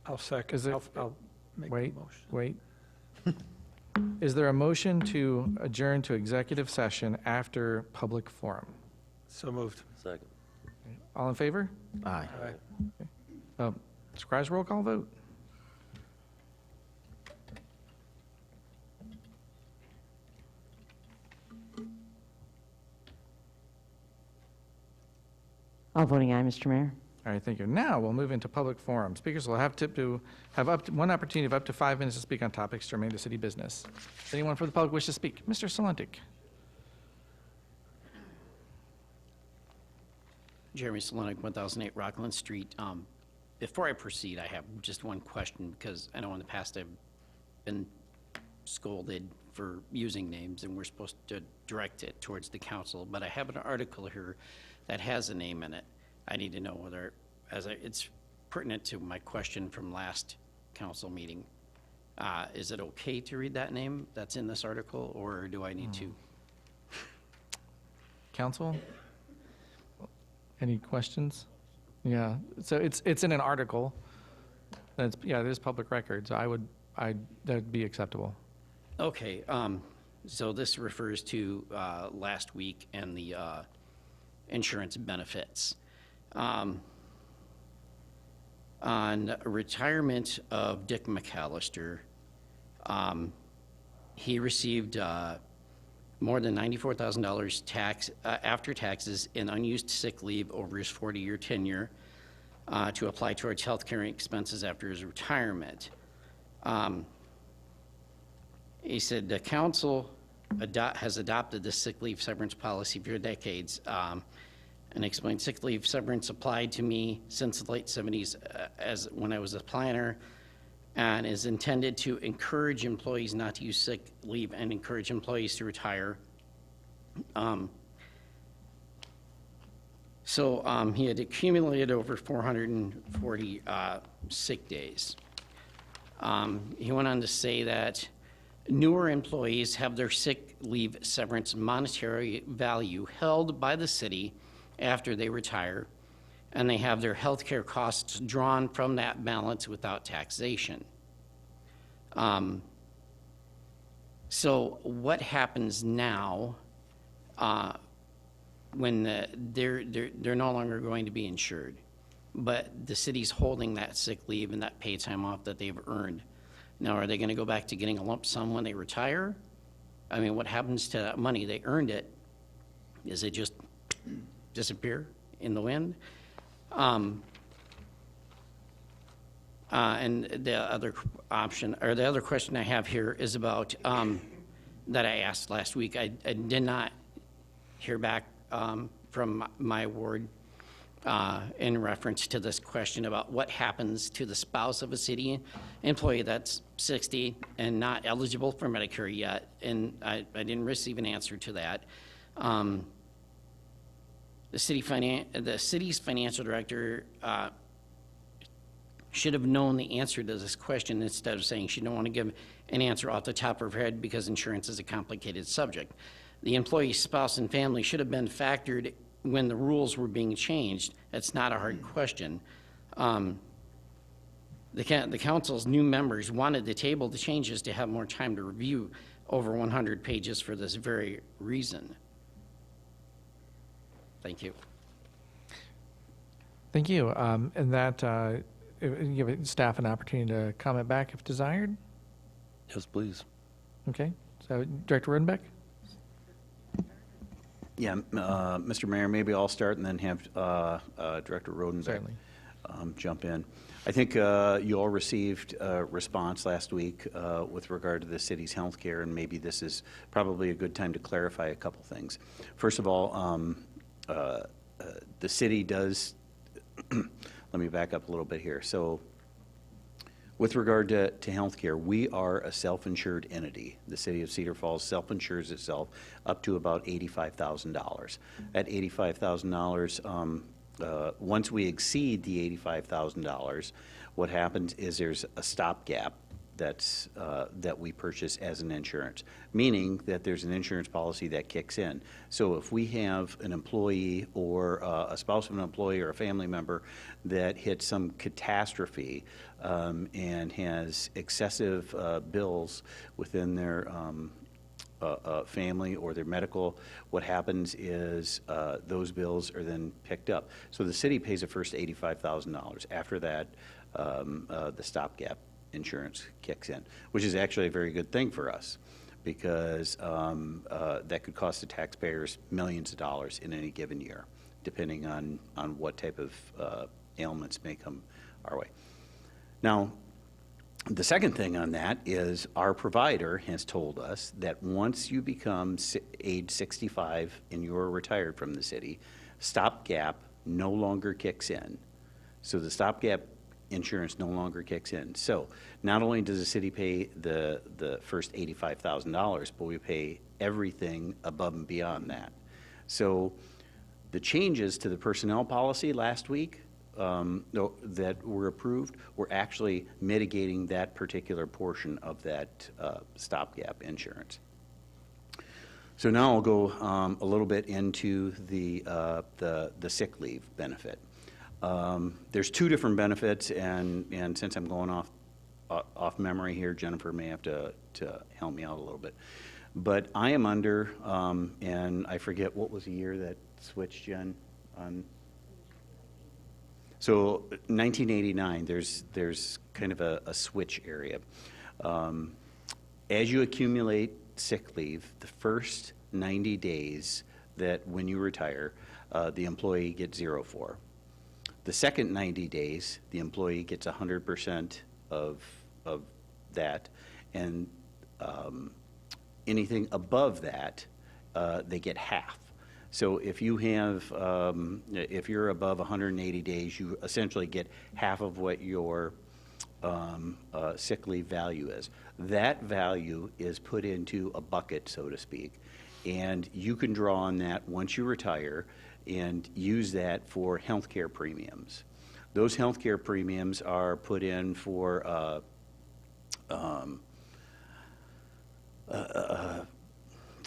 I'll second. Is it- I'll make wait, the motion. wait. Is there a motion to adjourn to executive session after public forum? So moved. Second. All in favor? Aye. Aye. Mr. Kreis, roll call vote. All voting aye, Mr. Mayor. All right, thank you. Now we'll move into public forum. Speakers will have up to one opportunity of up to 5 minutes to speak on topics germane to city business. Does anyone from the public wish to speak? Mr. Salentik. Jeremy Selenik, 1008 Rockland Street. Before I proceed, I have just one question, because I know in the past I've been scolded for using names, and we're supposed to direct it towards the council, but I have an article here that has a name in it. I need to know whether, it's pertinent to my question from last council meeting. Is it okay to read that name that's in this article, or do I need to? Council? Any questions? Yeah, so it's in an article. Yeah, it is public record, so that'd be acceptable. Okay, so this refers to last week and the insurance benefits. On retirement of Dick McAllister, he received more than $94,000 after taxes in unused sick leave over his 40-year tenure to apply towards health care expenses after his retirement. He said the council has adopted the sick leave severance policy for decades, and explained sick leave severance applied to me since the late 70s as when I was a planner, and is intended to encourage employees not to use sick leave and encourage employees to retire. He had accumulated over 440 sick days. He went on to say that newer employees have their sick leave severance monetary value held by the city after they retire, and they have their health care costs drawn from that balance without taxation. So what happens now when they're no longer going to be insured, but the city's holding that sick leave and that paid time off that they've earned? Now, are they going to go back to getting a lump sum when they retire? I mean, what happens to that money? They earned it. Does it just disappear in the wind? And the other option, or the other question I have here is about, that I asked last week. I did not hear back from my ward in reference to this question about what happens to the spouse of a city employee that's 60 and not eligible for Medicare yet, and I didn't receive an answer to that. The city's financial director should have known the answer to this question instead of saying she don't want to give an answer off the top of her head because insurance is a complicated subject. The employee's spouse and family should have been factored when the rules were being changed. That's not a hard question. The council's new members wanted to table the changes to have more time to review over 100 pages for this very reason. Thank you. Thank you. And that, give staff an opportunity to comment back if desired. Yes, please. Okay, so Director Rodenbeck? Yeah, Mr. Mayor, maybe I'll start and then have Director Rodenbeck Certainly. jump in. I think you all received a response last week with regard to the city's health care, and maybe this is probably a good time to clarify a couple things. First of all, the city does, let me back up a little bit here. So with regard to healthcare, we are a self-insured entity. The city of Cedar Falls self-insures itself up to about $85,000. At $85,000, once we exceed the $85,000, what happens is there's a stopgap that's that we purchase as an insurance, meaning that there's an insurance policy that kicks in. So if we have an employee or a spouse of an employee or a family member that hits some catastrophe and has excessive bills within their family or their medical, what happens is those bills are then picked up. So the city pays the first $85,000. After that, the stopgap insurance kicks in, which is actually a very good thing for us because that could cost the taxpayers millions of dollars in any given year, depending on what type of ailments may come our way. Now, the second thing on that is our provider has told us that once you become age 65 and you're retired from the city, stopgap no longer kicks in. So the stopgap insurance no longer kicks in. So not only does the city pay the first $85,000, but we pay everything above and beyond that. So the changes to the personnel policy last week that were approved were actually mitigating that particular portion of that stopgap insurance. So now I'll go a little bit into the sick leave benefit. There's two different benefits, and since I'm going off memory here, Jennifer may have to help me out a little bit. But I am under, and I forget what was the year that switched, Jen, on. So 1989, there's kind of a switch area. As you accumulate sick leave, the first 90 days that when you retire, the employee gets 0 for. The second 90 days, the employee gets 100% of that, and anything above that, they get half. So if you have, if you're above 180 days, you essentially get half of what your sick leave value is. That value is put into a bucket, so to speak, and you can draw on that once you retire and use that for healthcare premiums. Those healthcare premiums are put in for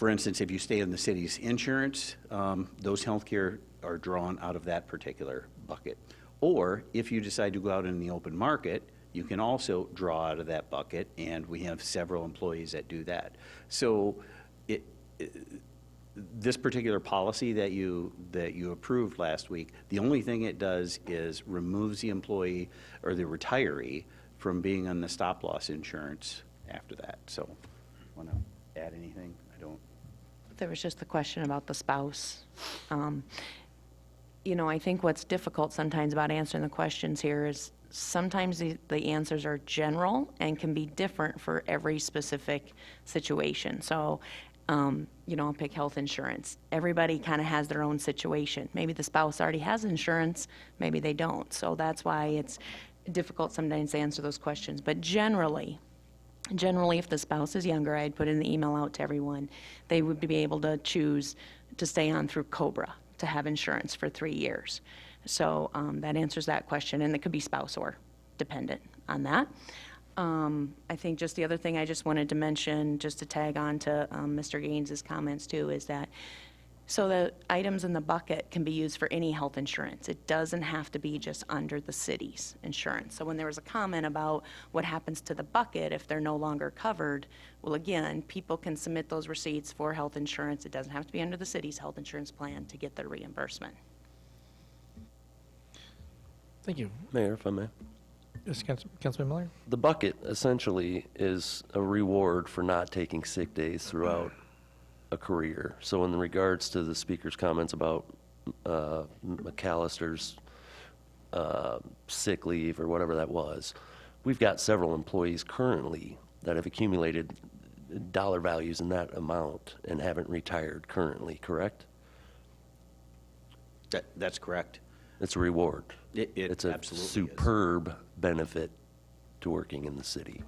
instance, if you stay in the city's insurance, those healthcare are drawn out of that particular bucket. Or if you decide to go out in the open market, you can also draw out of that bucket, and we have several employees that do that. So this particular policy that you approved last week, the only thing it does is removes the employee or the retiree from being on the stop loss insurance after that. So, want to add anything? I don't. There was just the question about the spouse. You know, I think what's difficult sometimes about answering the questions here is sometimes the answers are general and can be different for every specific situation. So, you know, I'll pick health insurance. Everybody kind of has their own situation. Maybe the spouse already has insurance, maybe they don't. So that's why it's difficult sometimes to answer those questions. But generally, if the spouse is younger, I'd put in the email out to everyone, they would be able to choose to stay on through COBRA to have insurance for 3 years. So that answers that question, and it could be spouse or dependent on that. I think just the other thing I just wanted to mention, just to tag on to Mr. Gaines's comments too, is that so the items in the bucket can be used for any health insurance. It doesn't have to be just under the city's insurance. So when there was a comment about what happens to the bucket if they're no longer covered, well, again, people can submit those receipts for health insurance. It doesn't have to be under the city's health insurance plan to get their reimbursement. Thank you. Mayor, if I may. Yes, Councilman Miller? The bucket essentially is a reward for not taking sick days throughout a career. So in regards to the speaker's comments about McAllister's sick leave or whatever that was, we've got several employees currently that have accumulated dollar values in that amount and haven't retired currently, correct? That's correct. It's a reward. It's a absolutely is. superb benefit to working in the city.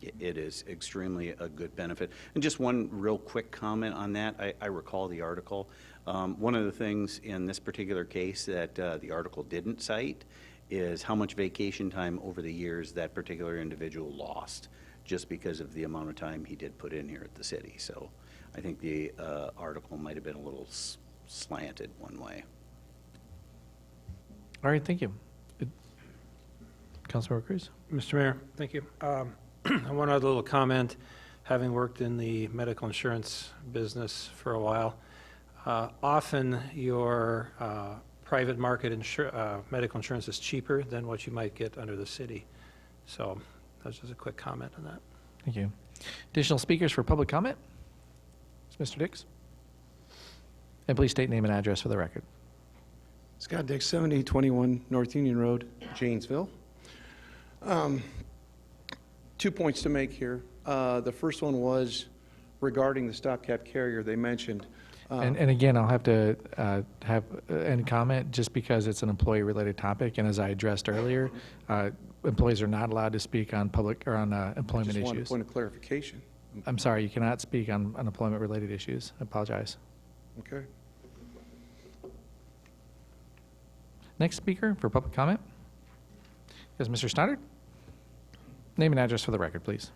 It is extremely a good benefit. And just one real quick comment on that. I recall the article. One of the things in this particular case that the article didn't cite is how much vacation time over the years that particular individual lost just because of the amount of time he did put in here at the city. So I think the article might have been a little slanted one way. All right, thank you. Councilmember Cruz? Mr. Mayor, thank you. One other little comment, having worked in the medical insurance business for a while, often your private market medical insurance is cheaper than what you might get under the city. So that's just a quick comment on that. Thank you. Additional speakers for public comment? Mr. Dix? And please state name and address for the record. Scott Dix, 7021 North Union Road, Janesville. 2 points to make here. The first one was regarding the stopgap carrier they mentioned. And again, I'll have to have any comment just because it's an employee-related topic. And as I addressed earlier, employees are not allowed to speak on public or on employment Just wanted a issues. point of clarification. I'm sorry, you cannot speak on employment-related issues. I apologize. Okay. Next speaker for public comment is Mr. Stoddard. Name and address for the record, please.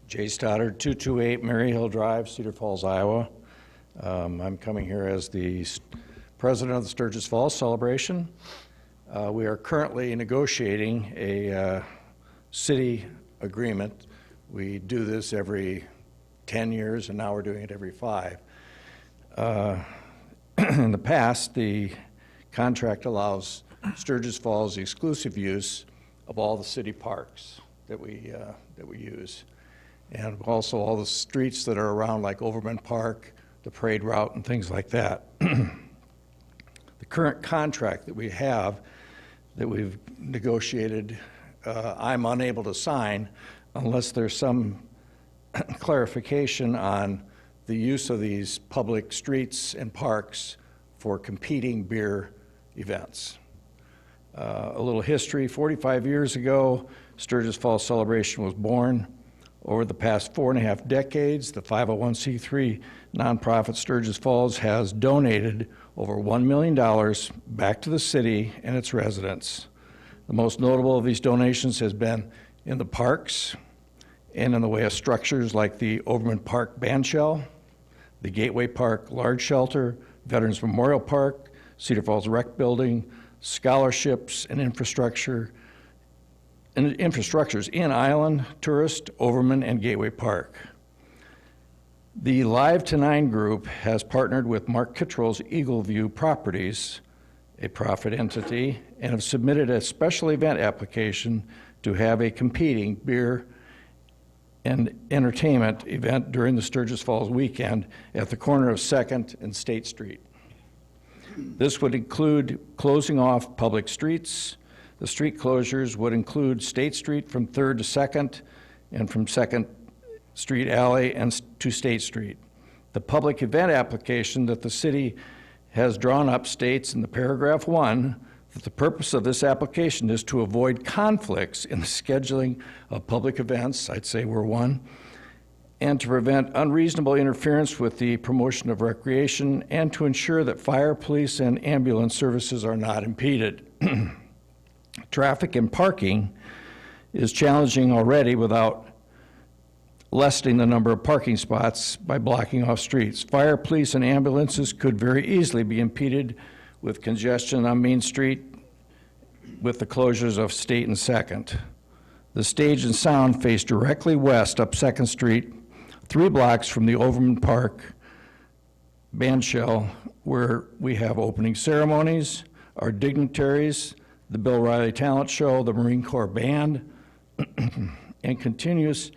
Jay Stoddard, 228 Mary Hill Drive, Cedar Falls, Iowa. I'm coming here as the president of the Sturgis Falls celebration. We are currently negotiating a city agreement. We do this every 10 years, and now we're doing it every 5. In the past, the contract allows Sturgis Falls the exclusive use of all the city parks that we use, and also all the streets that are around, like Overman Park, the parade route, and things like that. The current contract that we have, that we've negotiated, I'm unable to sign unless there's some clarification on the use of these public streets and parks for competing beer events. A little history, 45 years ago, Sturgis Falls Celebration was born. Over the past 4.5 decades, the 501c3 nonprofit Sturgis Falls has donated over $1 million back to the city and its residents. The most notable of these donations has been in the parks and in the way of structures like the Overman Park Bandshell, the Gateway Park Large Shelter, Veterans Memorial Park, Cedar Falls Rec Building, scholarships and infrastructures in Island, Tourist, Overman, and Gateway Park. The Live to 9 group has partnered with Mark Kittrell's Eagle View Properties, a profit entity, and have submitted a special event application to have a competing beer and entertainment event during the Sturgis Falls weekend at the corner of 2nd and State Street. This would include closing off public streets. The street closures would include State Street from 3rd to 2nd and from 2nd Street Alley and to State Street. The public event application that the city has drawn up states in the paragraph 1 that the purpose of this application is to avoid conflicts in the scheduling of public events, I'd say we're one, and to prevent unreasonable interference with the promotion of recreation, and to ensure that fire, police, and ambulance services are not impeded. Traffic and parking is challenging already without lessening the number of parking spots by blocking off streets. Fire, police, and ambulances could very easily be impeded with congestion on Main Street with the closures of State and 2nd. The stage and sound face directly west up 2nd Street, 3 blocks from the Overman Park Bandshell, where we have opening ceremonies, our dignitaries, the Bill Riley Talent Show, the Marine Corps Band, and continuous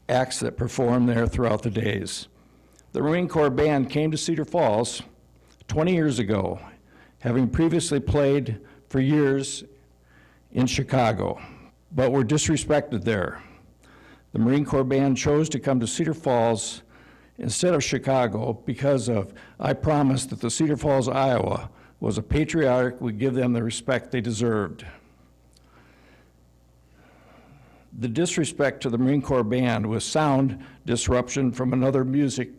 acts that perform there throughout the days. The Marine Corps Band came to Cedar Falls 20 years ago, having previously played for years in Chicago, but were disrespected there. The Marine Corps Band chose to come to Cedar Falls instead of Chicago because of, I promised that the Cedar Falls, Iowa was a patriotic, would give them the respect they deserved. The disrespect to the Marine Corps Band with sound disruption from another music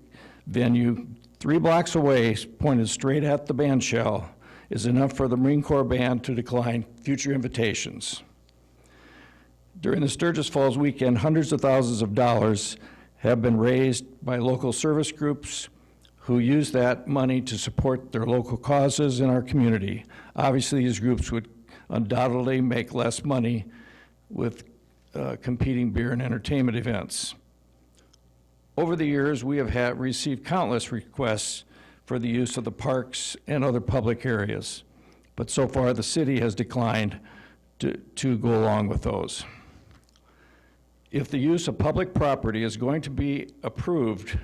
venue 3 blocks away, pointed straight at the band shell, is enough for the Marine Corps Band to decline future invitations. During the Sturgis Falls weekend, hundreds of thousands of dollars have been raised by local service groups who use that money to support their local causes in our community. Obviously, these groups would undoubtedly make less money with competing beer and entertainment events. Over the years, we have received countless requests for the use of the parks and other public areas, but so far the city has declined to go along with those. If the use of public property is going to be approved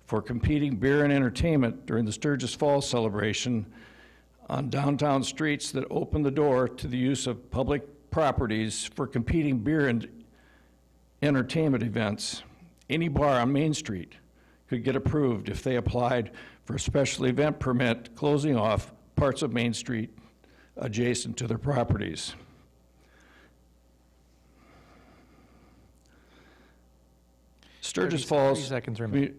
for competing beer and entertainment during the Sturgis Falls celebration on downtown streets that open the door to the use of public properties for competing beer and entertainment events, any bar on Main Street could get approved if they applied for a special event permit closing off parts of Main Street adjacent to their properties. Sturgis Falls. 30 seconds remaining.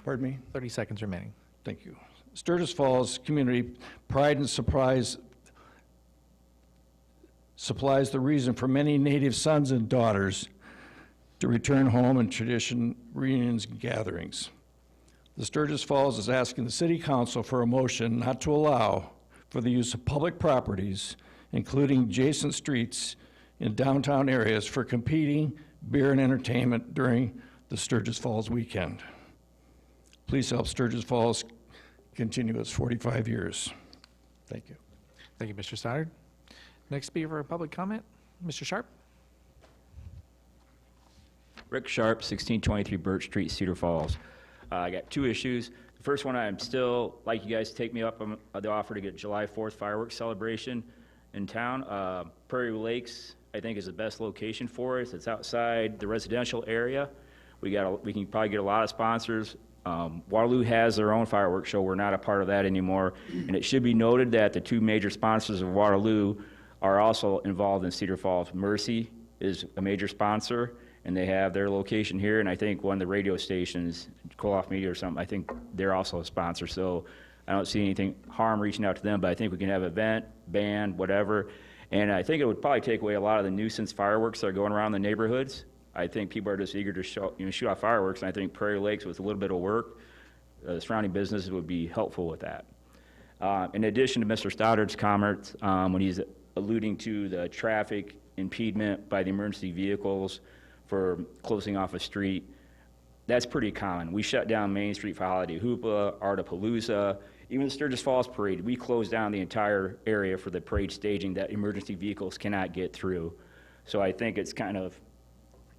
Pardon me? 30 seconds remaining. Thank you. Sturgis Falls community pride and supplies the reason for many Native sons and daughters to return home in tradition reunions and gatherings. The Sturgis Falls is asking the City Council for a motion not to allow for the use of public properties, including adjacent streets in downtown areas, for competing beer and entertainment during the Sturgis Falls weekend. Please help Sturgis Falls continue its 45 years. Thank you. Thank you, Mr. Stoddard. Next speaker for public comment, Mr. Sharp. Rick Sharp, 1623 Birch Street, Cedar Falls. I got 2 issues. The first one, I'm still like you guys to take me up on the offer to get July 4th fireworks celebration in town. Prairie Lakes, I think, is the best location for us. It's outside the residential area. We can probably get a lot of sponsors. Waterloo has their own fireworks show. We're not a part of that anymore. And it should be noted that the 2 major sponsors of Waterloo are also involved in Cedar Falls. Mercy is a major sponsor, and they have their location here. And I think one of the radio stations, Koloff Media or something, I think they're also a sponsor. So I don't see anything harm reaching out to them, but I think we can have an event, band, whatever. And I think it would probably take away a lot of the nuisance fireworks that are going around the neighborhoods. I think people are just eager to shoot off fireworks, and I think Prairie Lakes, with a little bit of work, the surrounding businesses would be helpful with that. In addition to Mr. Stoddard's comments, when he's alluding to the traffic impediment by the emergency vehicles for closing off a street, that's pretty common. We shut down Main Street for Holiday Hoopla, Artapalooza, even the Sturgis Falls Parade. We closed down the entire area for the parade staging that emergency vehicles cannot get through. So I think it's kind of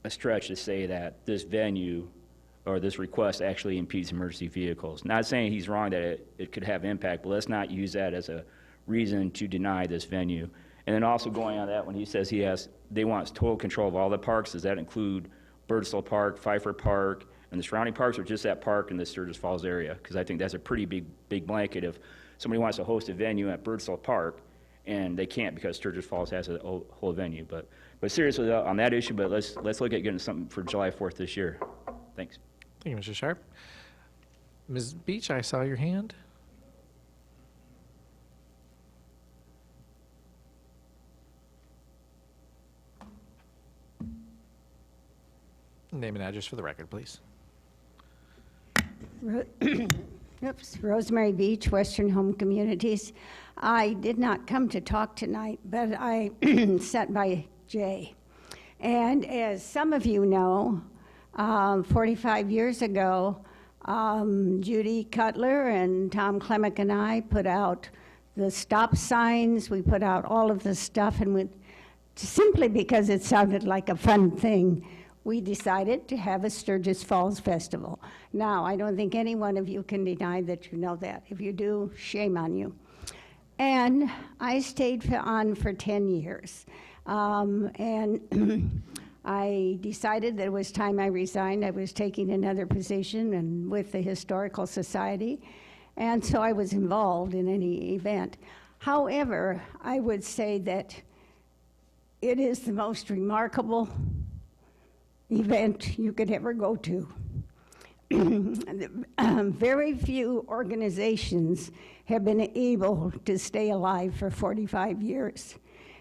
a stretch to say that this venue or this request actually impedes emergency vehicles. Not saying he's wrong that it could have impact, but let's not use that as a reason to deny this venue. And then also going on that, when he says they want total control of all the parks, does that include Birdsall Park, Pfeiffer Park, and the surrounding parks, or just that park in the Sturgis Falls area? Because I think that's a pretty big blanket. If somebody wants to host a venue at Birdsall Park, and they can't because Sturgis Falls has a whole venue. But seriously on that issue, but let's look at getting something for July 4th this year. Thanks. Thank you, Mr. Sharp. Ms. Beach, I saw your hand. Name and address for the record, please. Rosemary Beach, Western Home Communities. I did not come to talk tonight, but I sat by Jay. And as some of you know, 45 years ago, Judy Cutler and Tom Klemick and I put out the stop signs, we put out all of the stuff, and simply because it sounded like a fun thing, we decided to have a Sturgis Falls Festival. Now, I don't think any one of you can deny that you know that. If you do, shame on you. And I stayed on for 10 years. And I decided that it was time I resigned. I was taking another position and with the Historical Society, and so I was involved in any event. However, I would say that it is the most remarkable event you could ever go to. Very few organizations have been able to stay alive for 45 years.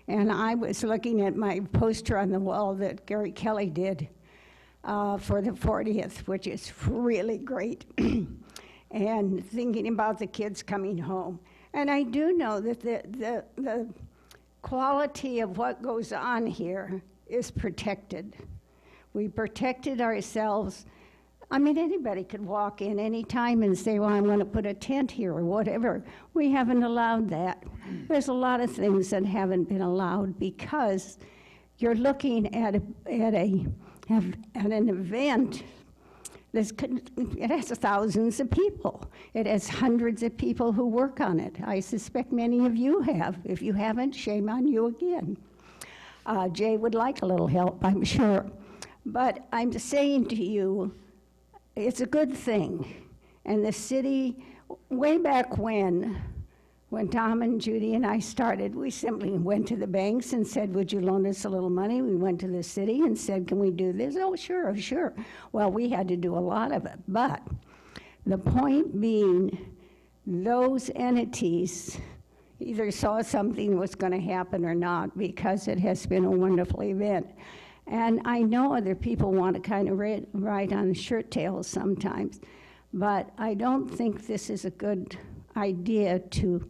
And I was looking at my poster on the wall that Gary Kelly did for the 40th, which is really great, and thinking about the kids coming home. And I do know that the quality of what goes on here is protected. We protected ourselves. I mean, anybody could walk in any time and say, well, I'm going to put a tent here or whatever. We haven't allowed that. There's a lot of things that haven't been allowed because you're looking at an event it has thousands of people. It has hundreds of people who work on it. I suspect many of you have. If you haven't, shame on you again. Jay would like a little help, I'm sure. But I'm saying to you, it's a good thing. And the city, way back when Tom and Judy and I started, we simply went to the banks and said, would you loan us a little money? We went to the city and said, can we do this? Oh, sure, sure. Well, we had to do a lot of it. But the point being, those entities either saw something was going to happen or not, because it has been a wonderful event. And I know other people want to kind of ride on shirt tails sometimes, but I don't think this is a good idea to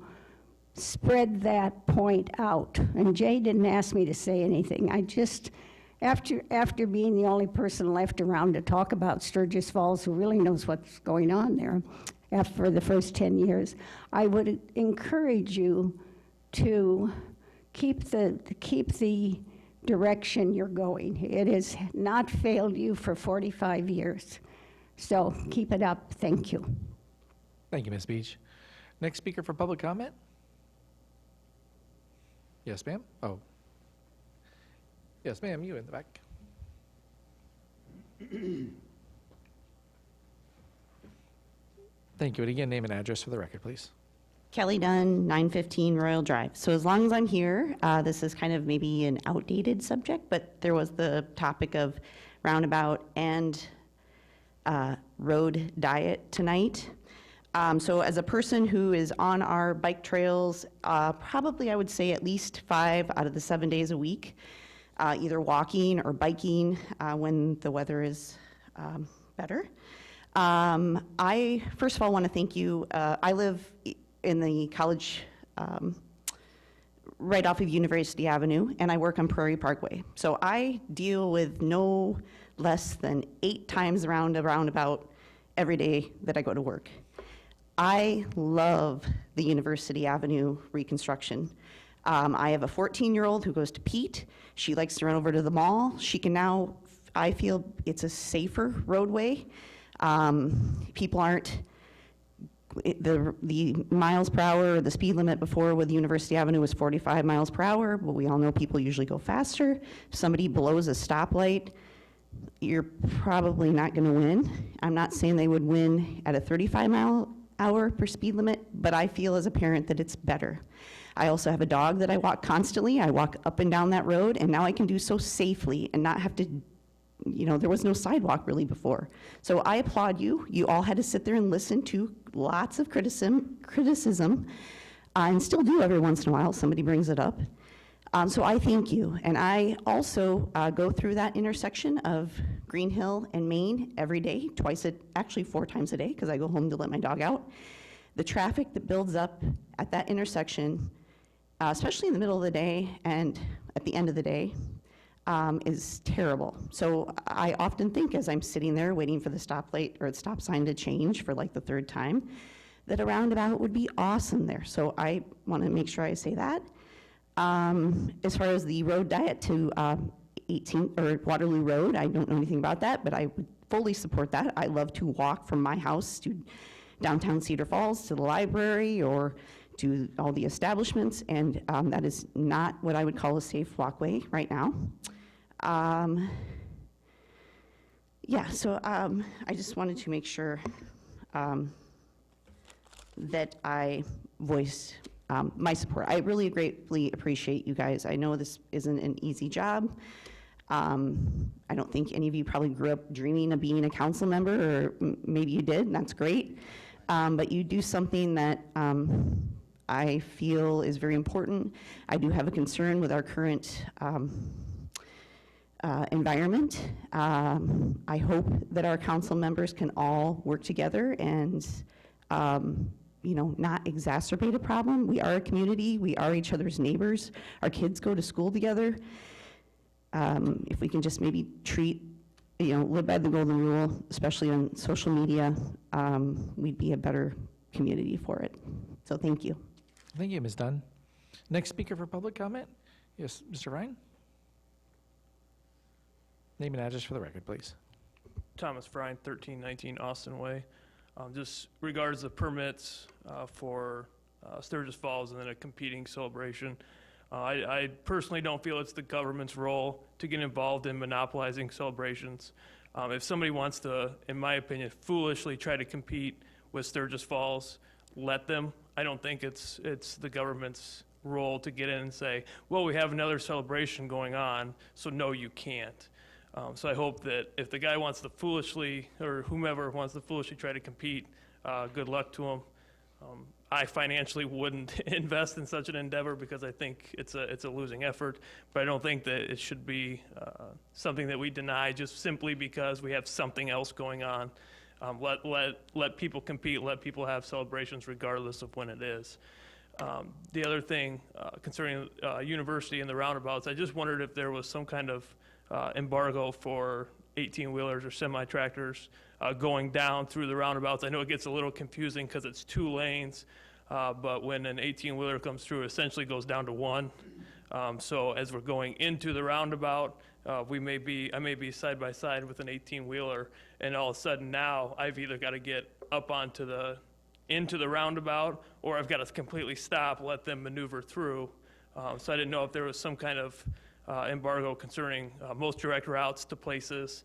spread that point out. And Jay didn't ask me to say anything. I just, after being the only person left around to talk about Sturgis Falls who really knows what's going on there for the first 10 years, I would encourage you to keep the direction you're going. It has not failed you for 45 years. So keep it up. Thank you. Thank you, Ms. Beach. Next speaker for public comment? Yes, ma'am. Oh. Yes, ma'am, you in the back. Thank you. And again, name and address for the record, please. Kelly Dunn, 915 Royal Drive. So as long as I'm here, this is kind of maybe an outdated subject, but there was the topic of roundabout and road diet tonight. So as a person who is on our bike trails, probably I would say at least 5 out of the 7 days a week, either walking or biking when the weather is better. I, first of all, want to thank you. I live in the college right off of University Avenue, and I work on Prairie Parkway. So I deal with no less than 8 times around a roundabout every day that I go to work. I love the University Avenue reconstruction. I have a 14-year-old who goes to Pete. She likes to run over to the mall. She can now, I feel it's a safer roadway. People aren't, the miles per hour, the speed limit before with University Avenue was 45 miles per hour, but we all know people usually go faster. If somebody blows a stoplight, you're probably not going to win. I'm not saying they would win at a 35-mile-hour per speed limit, but I feel as a parent that it's better. I also have a dog that I walk constantly. I walk up and down that road, and now I can do so safely and not have to, you know, there was no sidewalk really before. So I applaud you. You all had to sit there and listen to lots of criticism, and still do every once in a while. Somebody brings it up. So I thank you. And I also go through that intersection of Green Hill and Main every day, actually 4 times a day, because I go home to let my dog out. The traffic that builds up at that intersection, especially in the middle of the day and at the end of the day, is terrible. So I often think as I'm sitting there waiting for the stoplight or the stop sign to change for like the 3rd time, that a roundabout would be awesome there. So I want to make sure I say that. As far as the road diet to 18 or Waterloo Road, I don't know anything about that, but I would fully support that. I love to walk from my house to downtown Cedar Falls to the library or to all the establishments, and that is not what I would call a safe walkway right now. Yeah, so I just wanted to make sure that I voice my support. I really greatly appreciate you guys. I know this isn't an easy job. I don't think any of you probably grew up dreaming of being a council member, or maybe you did, and that's great. But you do something that I feel is very important. I do have a concern with our current environment. I hope that our council members can all work together and not exacerbate a problem. We are a community. We are each other's neighbors. Our kids go to school together. If we can just maybe live by the golden rule, especially on social media, we'd be a better community for it. So thank you. Thank you, Ms. Dunn. Next speaker for public comment? Yes, Mr. Ryan? Name and address for the record, please. Thomas Frine, 1319 Austin Way. Just regards the permits for Sturgis Falls and then a competing celebration. I personally don't feel it's the government's role to get involved in monopolizing celebrations. If somebody wants to, in my opinion, foolishly try to compete with Sturgis Falls, let them. I don't think it's the government's role to get in and say, well, we have another celebration going on, so no, you can't. So I hope that if the guy wants to foolishly, or whomever wants to foolishly try to compete, good luck to him. I financially wouldn't invest in such an endeavor because I think it's a losing effort, but I don't think that it should be something that we deny just simply because we have something else going on. Let people compete, let people have celebrations regardless of when it is. The other thing concerning university and the roundabouts, I just wondered if there was some kind of embargo for 18-wheelers or semi-tractors going down through the roundabouts. I know it gets a little confusing because it's 2 lanes, but when an 18-wheeler comes through, it essentially goes down to 1. So as we're going into the roundabout, I may be side by side with an 18-wheeler, and all of a sudden now I've either got to get up into the roundabout, or I've got to completely stop, let them maneuver through. So I didn't know if there was some kind of embargo concerning most direct routes to places.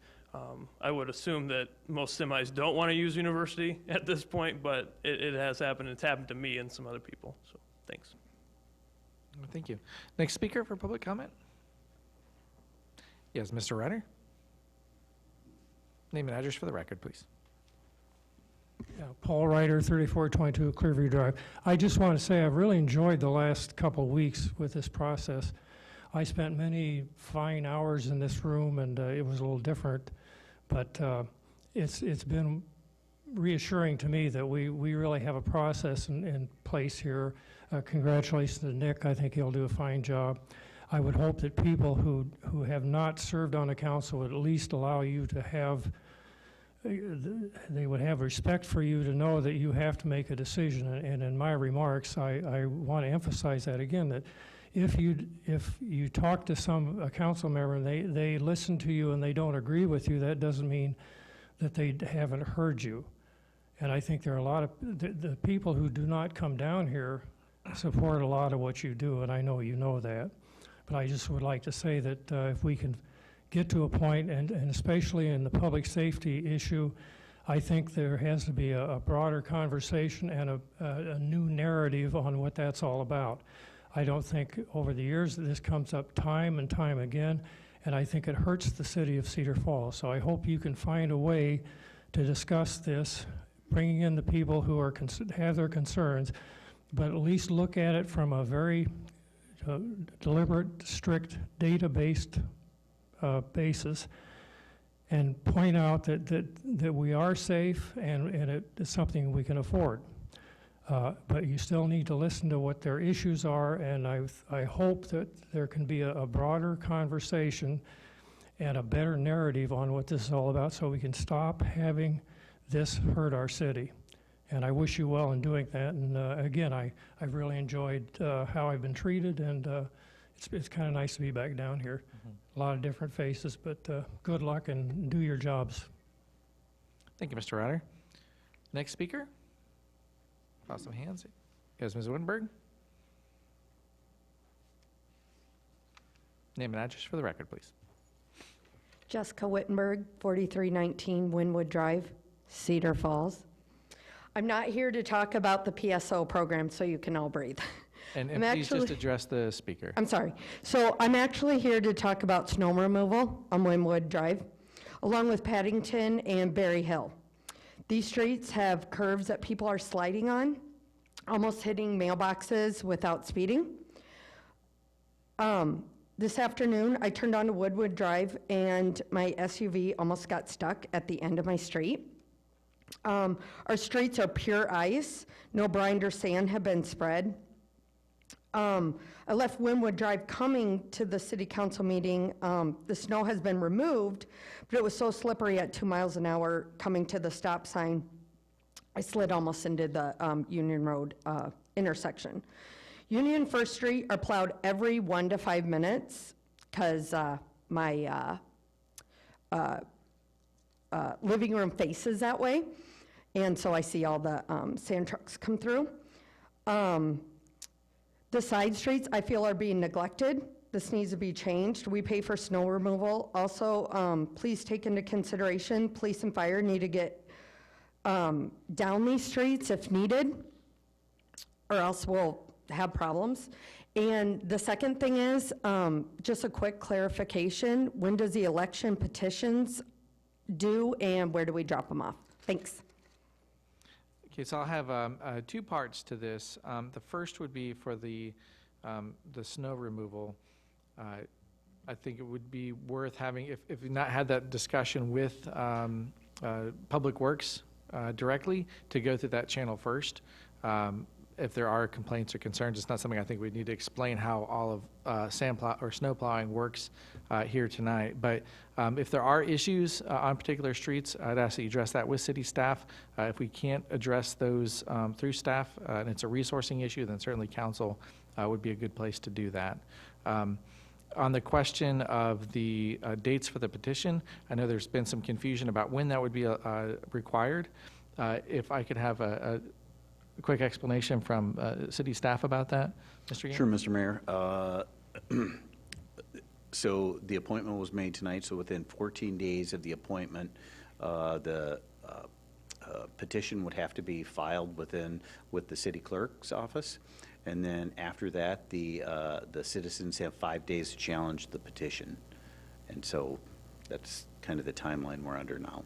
I would assume that most semis don't want to use university at this point, but it has happened. It's happened to me and some other people. So thanks. Thank you. Next speaker for public comment? Yes, Mr. Ryder? Name and address for the record, please. Yeah, Paul Ryder, 3422 Clearview Drive. I just want to say I've really enjoyed the last couple weeks with this process. I spent many fine hours in this room, and it was a little different, but it's been reassuring to me that we really have a process in place here. Congratulations to Nick. I think he'll do a fine job. I would hope that people who have not served on the council would at least allow you to have, they would have respect for you to know that you have to make a decision. And in my remarks, I want to emphasize that again, that if you talk to a council member and they listen to you and they don't agree with you, that doesn't mean that they haven't heard you. And I think there are a lot of the people who do not come down here support a lot of what you do, and I know you know that. But I just would like to say that if we can get to a point, and especially in the public safety issue, I think there has to be a broader conversation and a new narrative on what that's all about. I don't think over the years that this comes up time and time again, and I think it hurts the city of Cedar Falls. So I hope you can find a way to discuss this, bringing in the people who have their concerns, but at least look at it from a very deliberate, strict, data-based basis, and point out that we are safe and it is something we can afford. But you still need to listen to what their issues are, and I hope that there can be a broader conversation and a better narrative on what this is all about, so we can stop having this hurt our city. And I wish you well in doing that. And again, I've really enjoyed how I've been treated, and it's kind of nice to be back down here. A lot of different faces, but good luck and do your jobs. Thank you, Mr. Ryder. Next speaker? Cross some hands. Yes, Ms. Wittenberg. Name and address for the record, please. Jessica Wittenberg, 4319 Wynwood Drive, Cedar Falls. I'm not here to talk about the PSO program, so you can all breathe. And I'm please just actually- address the speaker. I'm sorry. So I'm actually here to talk about snow removal on Wynwood Drive, along with Paddington and Berry Hill. These streets have curves that people are sliding on, almost hitting mailboxes without speeding. This afternoon, I turned onto Woodwood Drive, and my SUV almost got stuck at the end of my street. Our streets are pure ice. No brine or sand have been spread. I left Wynwood Drive coming to the city council meeting. The snow has been removed, but it was so slippery at 2 miles an hour coming to the stop sign. I slid almost into the Union Road intersection. Union First Street are plowed every 1 to 5 minutes because my living room faces that way, and so I see all the sand trucks come through. The side streets, I feel, are being neglected. This needs to be changed. We pay for snow removal. Also, please take into consideration, police and fire need to get down these streets if needed, or else we'll have problems. And the second thing is, just a quick clarification, when does the election petitions due, and where do we drop them off? Thanks. Okay, so I'll have 2 parts to this. The first would be for the snow removal. I think it would be worth having, if you've not had that discussion with Public Works directly, to go through that channel first. If there are complaints or concerns, it's not something I think we need to explain how all of snow plowing works here tonight. But if there are issues on particular streets, I'd ask that you address that with city staff. If we can't address those through staff, and it's a resourcing issue, then certainly council would be a good place to do that. On the question of the dates for the petition, I know there's been some confusion about when that would be required. If I could have a quick explanation from city staff about that, Mr. Gann? Sure, Mr. Mayor. So the appointment was made tonight, so within 14 days of the appointment, the petition would have to be filed with the city clerk's office. And then after that, the citizens have 5 days to challenge the petition. And so that's kind of the timeline we're under now.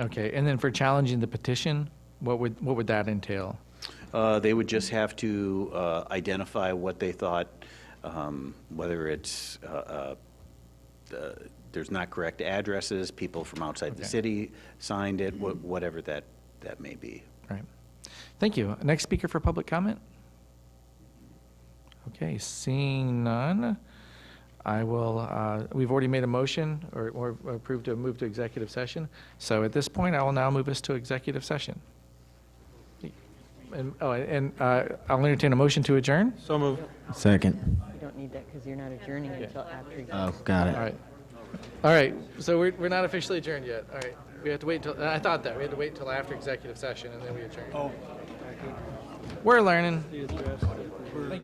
Okay, and then for challenging the petition, what would that entail? They would just have to identify what they thought, whether it's there's not correct addresses, people from outside the city signed it, whatever that may be. Right. Thank you. Next speaker for public comment? Okay, seeing none, I will, we've already made a motion or approved to move to executive session. So at this point, I will now move us to executive session. I'll entertain a motion to adjourn. So moved. Second. You don't need that because you're not adjourning until after you. Oh, got it. All right, so we're not officially adjourned yet. All right, we have to wait until, I thought that, we had to wait until after executive session and then we adjourn. Oh. We're learning. Thank you.